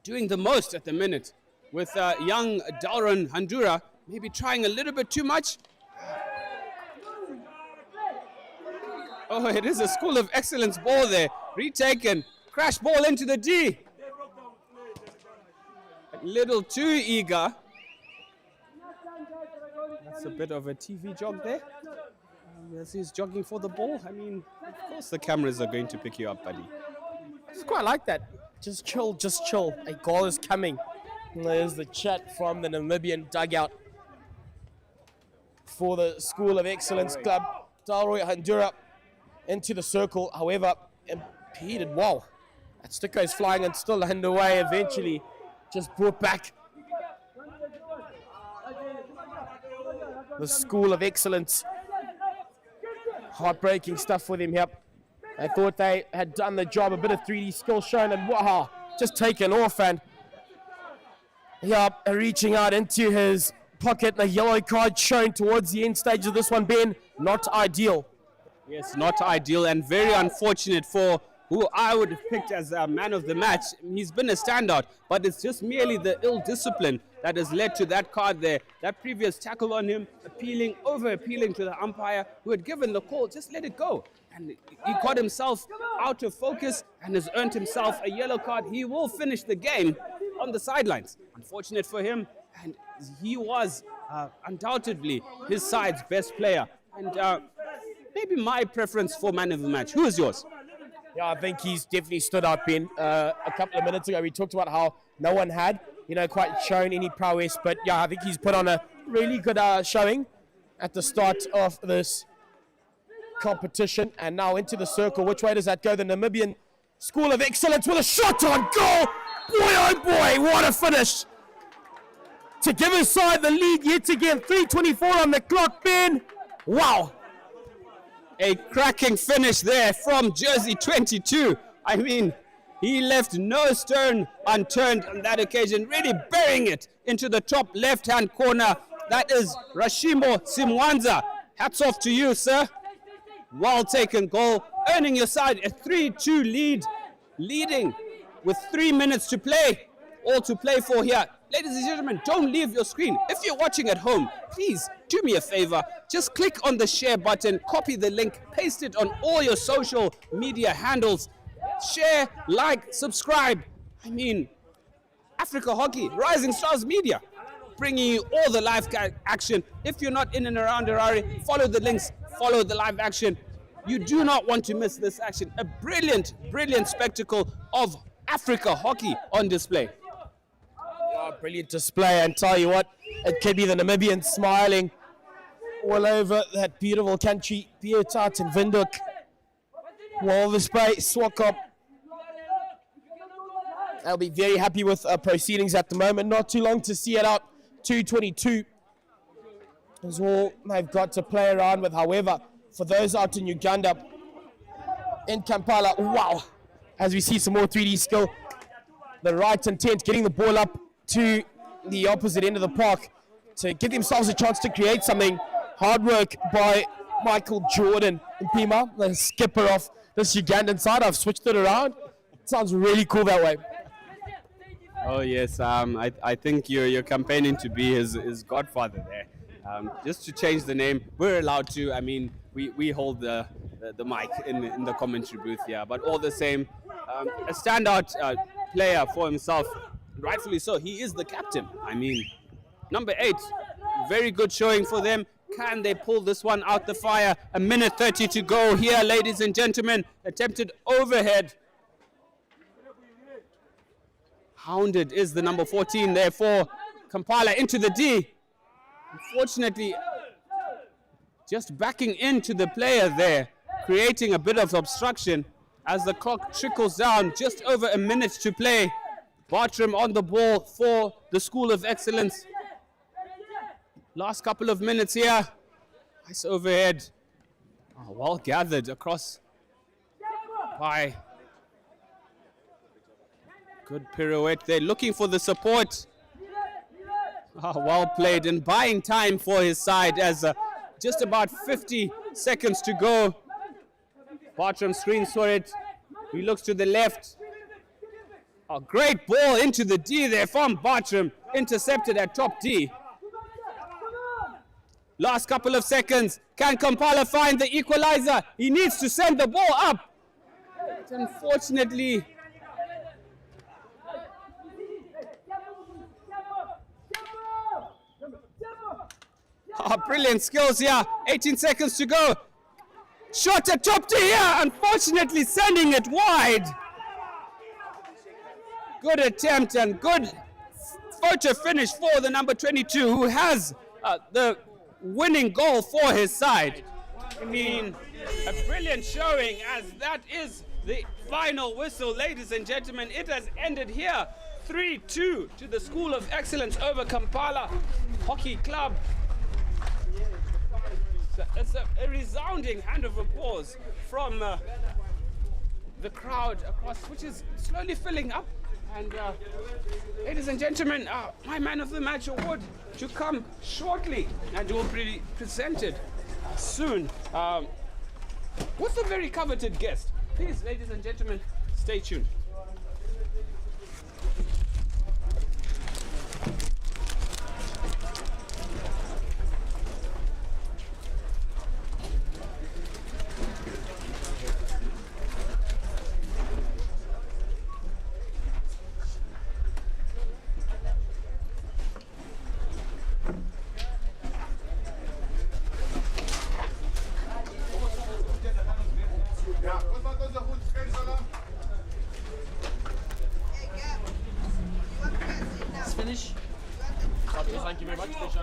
doing the most at the minute. With young Dalron Handura maybe trying a little bit too much. Oh, it is a School of Excellence ball there. Retaken. Crash ball into the D. A little too eager. That's a bit of a TV jog there. As he's jogging for the ball. I mean, of course the cameras are going to pick you up, buddy. It's quite like that. Just chill. A goal is coming. And there's the chat from the Namibian dugout for the School of Excellence Club. Dalroy Handura into the circle, however, impeded. Wow, that sticker is flying and still underway. Eventually, just brought back. The School of Excellence. Heartbreaking stuff for them here. I thought they had done the job, a bit of 3D skill shown, and wow, just taken off. And yeah, reaching out into his pocket, the yellow card shown towards the end stage of this one, Ben. Not ideal. Yes, not ideal and very unfortunate for who I would have picked as a man of the match. He's been a standout, but it's just merely the ill discipline that has led to that card there. That previous tackle on him, over-appealing to the umpire who had given the call, just let it go. And he got himself out of focus and has earned himself a yellow card. He will finish the game on the sidelines. Unfortunate for him, and he was undoubtedly his side's best player. And maybe my preference for man of the match. Who is yours? Yeah, I think he's definitely stood up, Ben. A couple of minutes ago, we talked about how no one had, quite shown any prowess. But yeah, I think he's put on a really good showing at the start of this competition. And now into the circle. Which way does that go? The Namibian School of Excellence with a shot on goal. Boy, oh boy, what a finish. To give his side the lead yet again. 3:24 on the clock, Ben. Wow. A cracking finish there from jersey 22. I mean, he left no stone unturned on that occasion, really burying it into the top left-hand corner. That is Rashimo Simwanza. Hats off to you, sir. Well taken goal, earning your side a 3-2 lead, leading with 3 minutes to play. All to play for here. Ladies and gentlemen, don't leave your screen. If you're watching at home, please do me a favor. Just click on the share button, copy the link, paste it on all your social media handles. Share, like, subscribe. I mean, Africa Hockey, Rising Stars Media, bringing you all the live action. If you're not in and around Harare, follow the links, follow the live action. You do not want to miss this action. A brilliant spectacle of Africa Hockey on display. Brilliant display, and tell you what, it could be the Namibians smiling all over that beautiful country. Pietat and Windhoek, Walvis Bay, Swakop. They'll be very happy with proceedings at the moment. Not too long to see it out. 2:22 is all they've got to play around with. However, for those out in Uganda, in Kampala, wow, as we see some more 3D skill, the right intent, getting the ball up to the opposite end of the park to give themselves a chance to create something. Hard work by Michael Jordan Mpima, the skipper of this Ugandan side. I've switched it around. It sounds really cool that way. Oh yes, I think you're campaigning to be his godfather there. Just to change the name, we're allowed to. I mean, we hold the mic in the commentary booth here, but all the same, a standout player for himself. Rightfully so. He is the captain. I mean, number 8, very good showing for them. Can they pull this one out the fire? A minute 30 to go here, ladies and gentlemen. Attempted overhead. Hounded is the number 14 there for Kampala into the D. Unfortunately, just backing into the player there, creating a bit of obstruction as the clock trickles down. Just over a minute to play. Bartram on the ball for the School of Excellence. Last couple of minutes here. Nice overhead. Oh, well gathered across by. Good pirouette there, looking for the support. Oh, well played and buying time for his side as just about 50 seconds to go. Bartram screens for it. He looks to the left. A great ball into the D there from Bartram. Intercepted at top D. Last couple of seconds. Can Kampala find the equalizer? He needs to send the ball up. But unfortunately, brilliant skills here. 18 seconds to go. Shot at top D here. Unfortunately, sending it wide. Good attempt and good photo finish for the number 22, who has the winning goal for his side. I mean, a brilliant showing, as that is the final whistle, ladies and gentlemen. It has ended here. 3-2 to the School of Excellence over Kampala Hockey Club. It's a resounding hand of applause from the crowd across, which is slowly filling up. And ladies and gentlemen, my man of the match award to come shortly and will be presented soon with a very coveted guest. Please, ladies and gentlemen, stay tuned. Finish. Okay, thank you very much.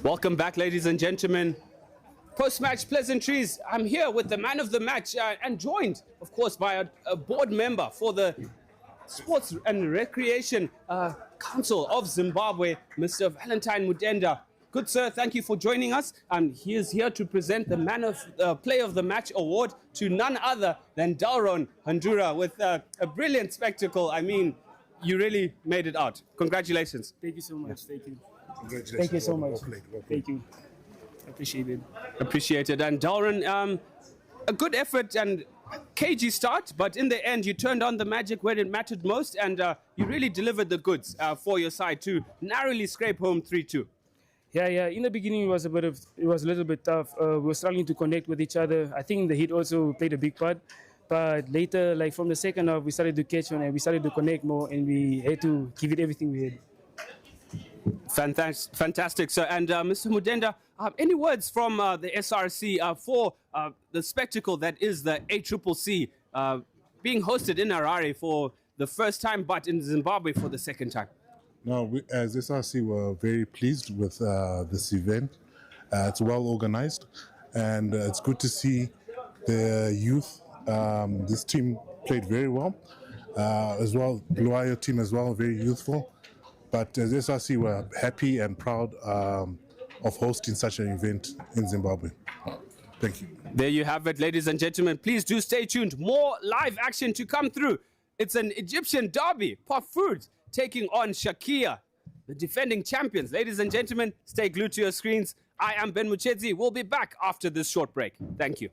Welcome back, ladies and gentlemen. Post-match pleasantries. I'm here with the man of the match and joined, of course, by a board member for the Sports and Recreation Council of Zimbabwe, Mr. Valentine Mudenda. Good sir, thank you for joining us. He is here to present the Man of Player of the Match award to none other than Dalron Handura with a brilliant spectacle. I mean, you really made it out. Congratulations. Thank you so much. Thank you. Congratulations. Thank you so much. Thank you. Appreciate it. Appreciated. And Dalron, a good effort and cagey start, but in the end, you turned on the magic where it mattered most, and you really delivered the goods for your side to narrowly scrape home 3-2. Yeah. In the beginning, it was a little bit tough. We were struggling to connect with each other. I think the heat also played a big part. But later, like from the second half, we started to catch on and we started to connect more, and we had to give it everything we had. Fantastic, sir. And Mr. Mudenda, any words from the SRC for the spectacle that is the ACCC being hosted in Harare for the first time, but in Zimbabwe for the second time? No, we, as SRC, were very pleased with this event. It's well organized, and it's good to see the youth. This team played very well, as well. Luayo team as well, very youthful. But as SRC, we're happy and proud of hosting such an event in Zimbabwe. Thank you. There you have it, ladies and gentlemen. Please do stay tuned. More live action to come through. It's an Egyptian derby. Pafud taking on Shakia, the defending champions. Ladies and gentlemen, stay glued to your screens. I am Ben Muchedzi. We'll be back after this short break. Thank you.